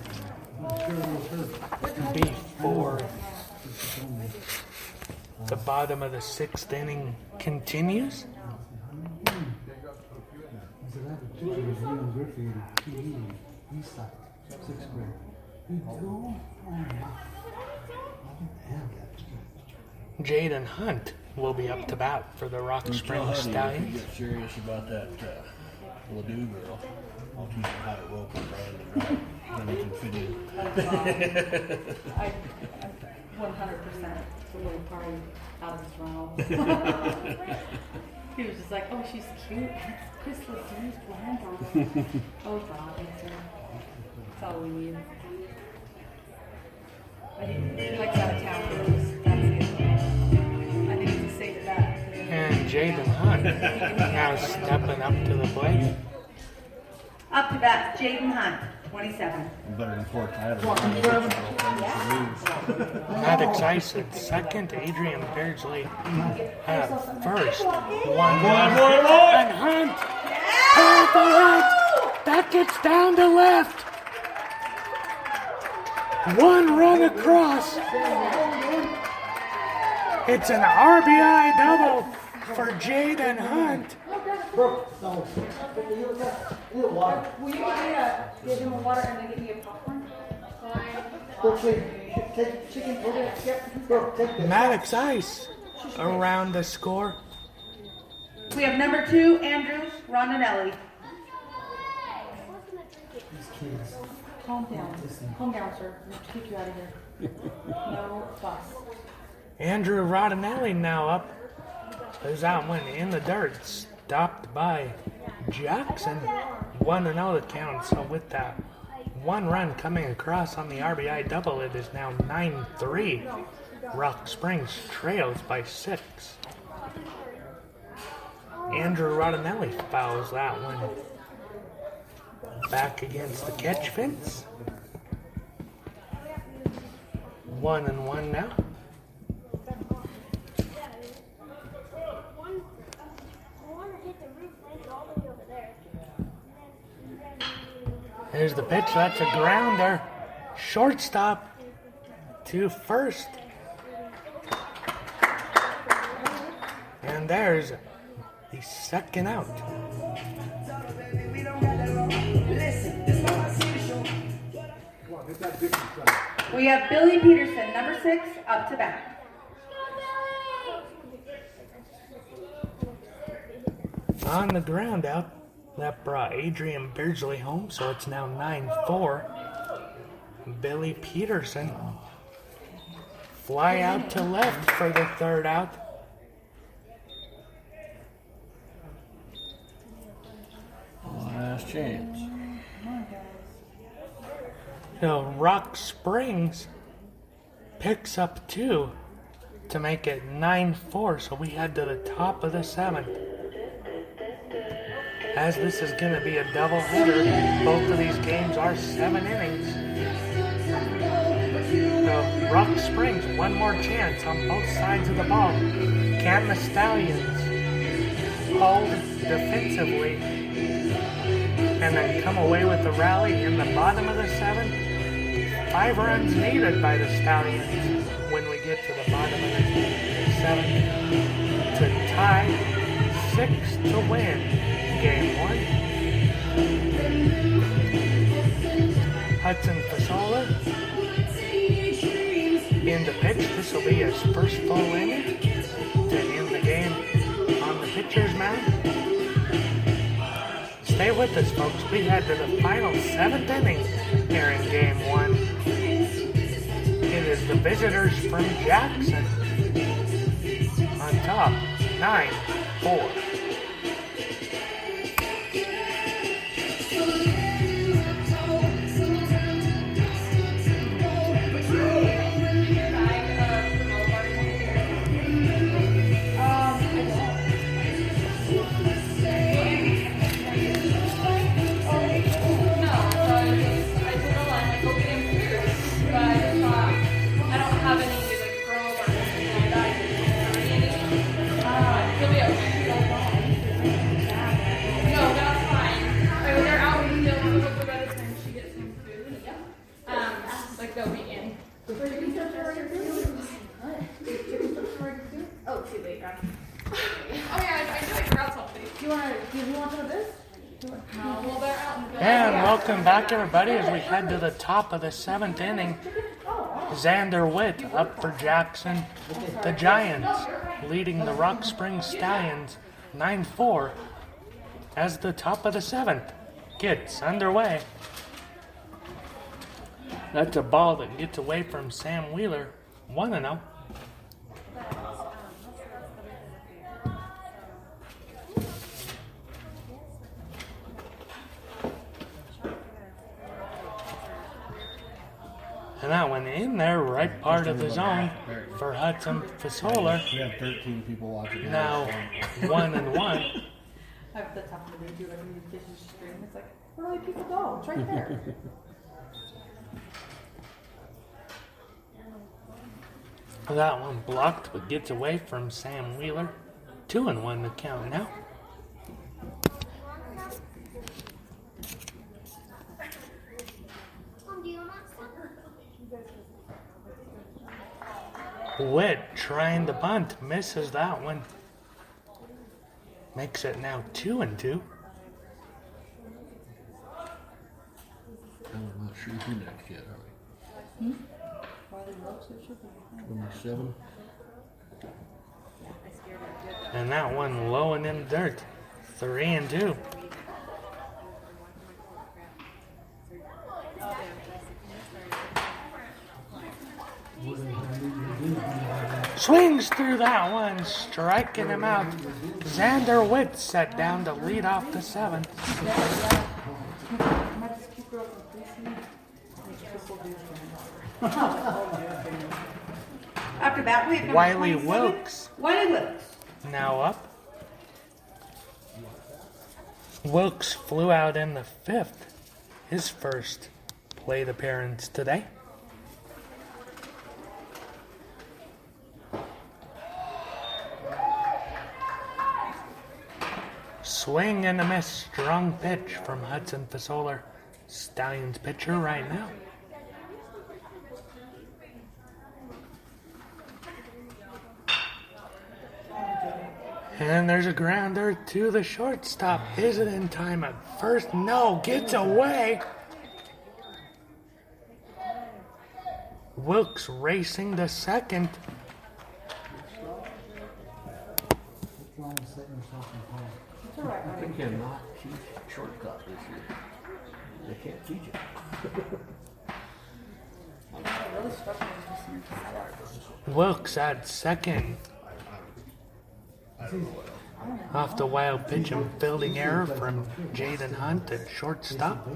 before the bottom of the 6th inning continues. Jaden Hunt will be up to bat for the Rock Springs If you Stallions. get serious about that Ladue girl, I'll teach him how to rope and brand and then he can fit in. I'm 100% a little party out of his realm. He was just like, oh, she's cute. That's Chris Ladue's granddaughter. Oh, God, that's all we need. But he likes out of town girls. That's good. Jaden Hunt now stepping up to the plate. Up to bat, Jaden Hunt, 27. Better than poor Tyler. Maddox Ice at second, Adrian Beardsley at first. One more, and Hunt! Powerful Hunt! That gets down to left! One run across! It's an RBI double for Jaden Hunt. Will you give him a water and then give me a popcorn? Take chicken. Yep. Maddox Ice around the score. We have number 2, Andrew Rondinelli. These kids. Calm down, sir. We'll kick you out of here. No fuss. Andrew Rodinelli now up. Who's out when in the dirt. Stopped by Jackson. 1-0 the count. So with that one run coming across on the RBI double, it is now 9-3. Rock Springs trails by 6. Andrew Rodinelli fouls that one back against the catch fence. 1-1 now. There's the pitch. That's a grounder. Shortstop to first. And there's the second out. We have Billy Peterson, number 6, up to bat. On the ground out, that brought Adrian Beardsley home, so it's now 9-4. Billy Peterson. Fly out to left for the third out. Last chance. So Rock Springs picks up 2 to make it 9-4, so we head to the top of the 7th. As this is going to be a doubleheader, both of these games are 7 innings. So Rock Springs, one more chance on both sides of the ball. Can the Stallions hold defensively and then come away with the rally in the bottom of the 7th? 5 runs needed by the Stallions when we get to the bottom of the 7th to tie 6 to win game 1. Hudson Fasola in the pitch. This will be his first full inning to end the game on the pitcher's mound. Stay with us, folks. We head to the final 7th inning here in game 1. It is the visitors from Jackson on top, 9-4. And welcome back, everybody, as we head to the top of the 7th inning. Xander Witt up for Jackson. The Giants leading the Rock Springs Stallions 9-4 as the top of the 7th gets underway. That's a ball that gets away from Sam Wheeler. 1-0. And that one in there, right part of the zone for Hudson Fasolar. We have 13 people watching. Now 1-1. At the top of the video, like when you fish the stream, it's like, where do I people go? It's right there. That one blocked, but gets away from Sam Wheeler. 2-1 the count now. Mom, do you want some? Witt trying to bunt, misses that one. Makes it now 2-2. I'm not sure who next yet, are we? 27. And that one low and in the dirt. 3-2. Swings through that one, striking him out. Xander Witt set down to lead off the 7th. After that, we have number Wiley 27, Wilkes Wiley Wilkes. now up. Wilkes flew out in the 5th, his first plate appearance today. Swing and a miss, strong pitch from Hudson Fasolar. Stallions pitcher right now. And there's a grounder to the shortstop. Is it in time at first? No, gets away. Wilkes racing to second. What's wrong with setting yourself in home? They cannot teach shortcut this year. They can't teach it. Wilkes at second. Off the wild pitch and fielding error from Jaden Hunt at shortstop.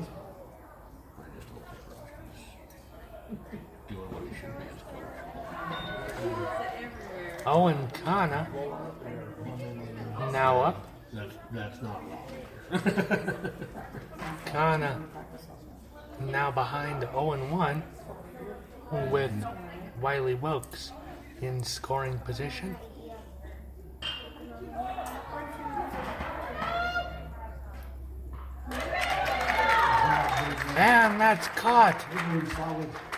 Doing what he should be as coach. Owen Kana now up. That's not wrong. Kana now behind 0-1 with Wiley Wilkes in scoring position. And that's caught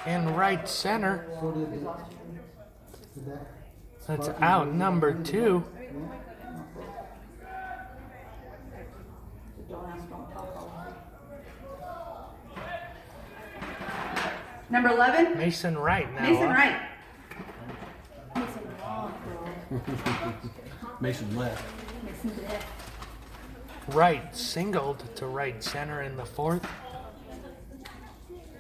in right center. So did that That's out number 2. Number 11, Mason Wright now Mason up. Wright. Mason left. Wright singled to right center in the 4th.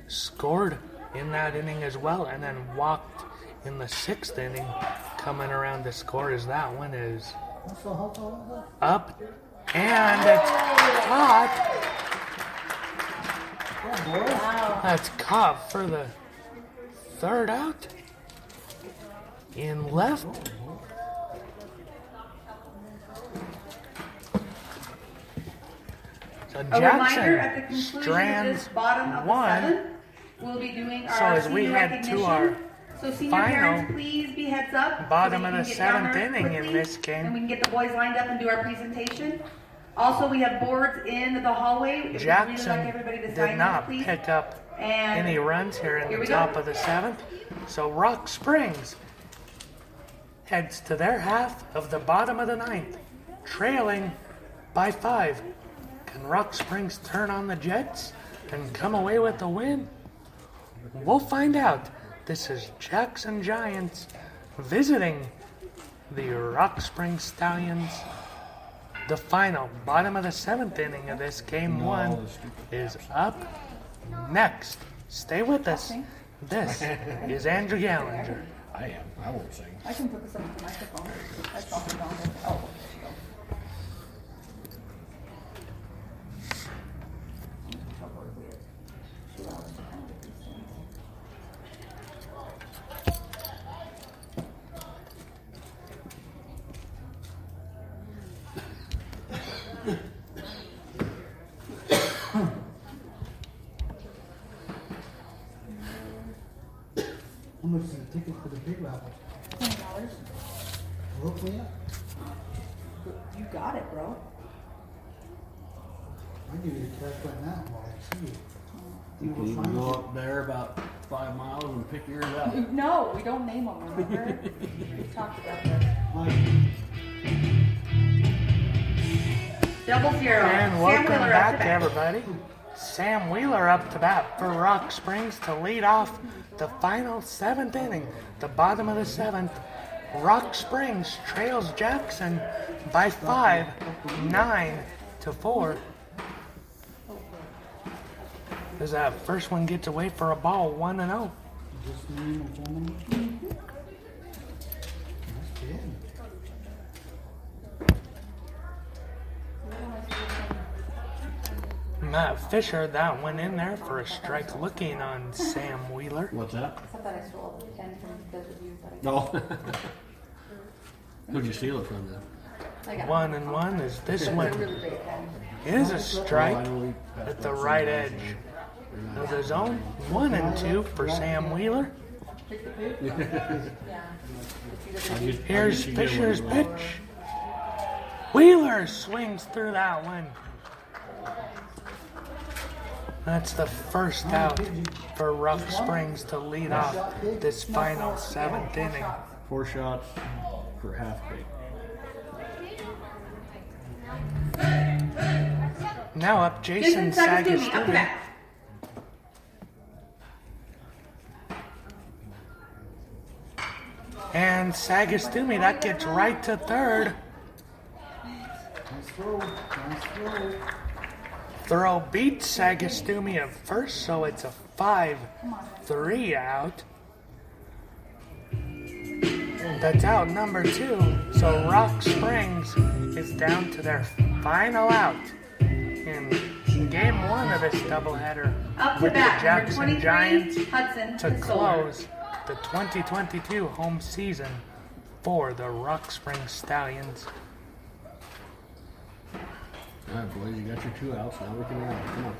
Scored in that inning as well, and then walked in the 6th inning, coming around to score as that one is up, and it's caught. That's caught for the 3rd out. In left. So A reminder, at the Jackson conclusion of strands this bottom of the 1. 7th, we'll be doing So our as we senior head to recognition. our So senior final parents, please be heads up. bottom so of that the you can get down 7th there inning in quickly, this game. And we can get the boys lined up and do our presentation. Also, we have boards in the hallway. If we'd really Jackson like everybody to did sign not those, please. pick up And any runs here in here the we top go. of the 7th. So Rock Springs heads to their half of the bottom of the 9th, trailing by 5. Can Rock Springs turn on the Jets and come away with the win? We'll find out. This is Jackson Giants visiting the Rock Springs Stallions. The final, bottom of the 7th inning of this game 1 is up next. Stay with us. This is Andrew Gallinger. I am. I won't sing. I can put this on the microphone. I saw it on there. Oh, much is the ticket for the big raffle? $20. Hopefully, yeah. You got it, bro. I give you the cash right now while I see you. You will can find go you. up there about 5 miles and pick yours out. No, we don't name them, remember? We talked about that. Double zero. And Sam welcome Wheeler up back to to bat. everybody. Sam Wheeler up to bat for Rock Springs to lead off the final 7th inning. The bottom of the 7th. Rock Springs trails Jackson by 5, 9-4. As that first one gets away for a ball, 1-0. Just name a woman. That's good. Matt Fisher, that went in there for a strike looking on Sam Wheeler. What's that? I thought I stole the pen from because of you, but No. Who'd you steal it from then? I got 1-1 as this It's a one really great pen. is a Oh, I strike know we passed at the that right some edge last of the zone. 1-2 for Sam Wheeler. Take the boot? Yeah. Here's Fisher's pitch. Wheeler swings through that one. That's the first out for Rock Springs to lead off this final 7th inning. 4 shots for half pick. Now up Jason Jason Sagastumi up to Sagastumi. bat. And Sagastumi, that gets right to third. Nice throw. Nice throw. Throw beats Sagastumi at first, so it's a 5-3 out. That's out number 2. So Rock Springs is down to their final out in game 1 of this doubleheader Up to with the bat, number Jackson 23, Giants Hudson to Solar. close the 2022 home season for the Rock Springs Stallions. All right, boys, you got your 2 outs. Now we can run. Come on.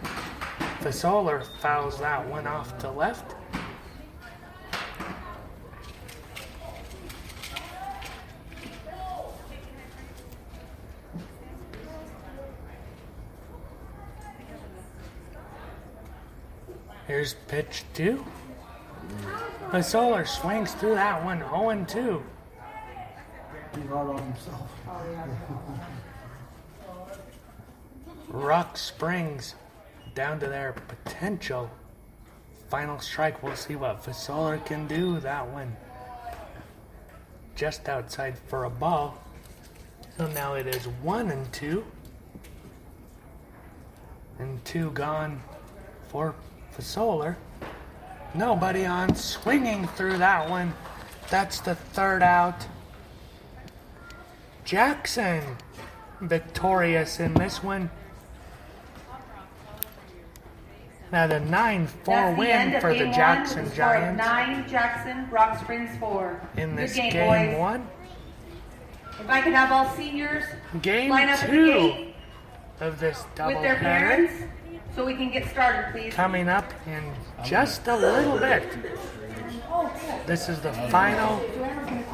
The Solar fouls that one off to left. Here's pitch 2. The Solar swings through that one, 0-2. He's hard on himself. Rock Springs down to their potential final strike. We'll see what Fasola can do. That one just outside for a ball. So now it is 1-2. And 2 gone for Fasola. Nobody on, swinging through that one. That's the 3rd out. Jackson victorious in this one. Now the 9-4 That's the end win of for the game Jackson 1. The score of Giants 9, Jackson, Rock Springs 4. in this Good game boys. 1. If I could have all seniors Game line up at the 2 gate of this with their doubleheader parents so we can get started, please. coming up in just a little bit. This is the final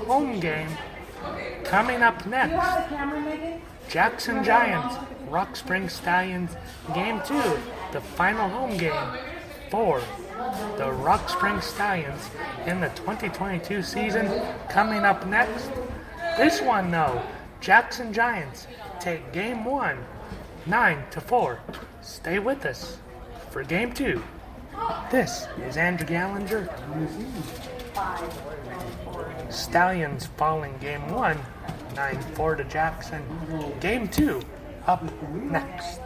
home game. Coming up next, Jackson Giants, Rock Springs Stallions, Game 2, the final home game for the Rock Springs Stallions in the 2022 season. Coming up next, this one though, Jackson Giants take Game 1, 9-4. Stay with us for Game 2. This is Andrew Gallinger. Stallions falling Game 1, 9-4 to Jackson. Game 2 up next.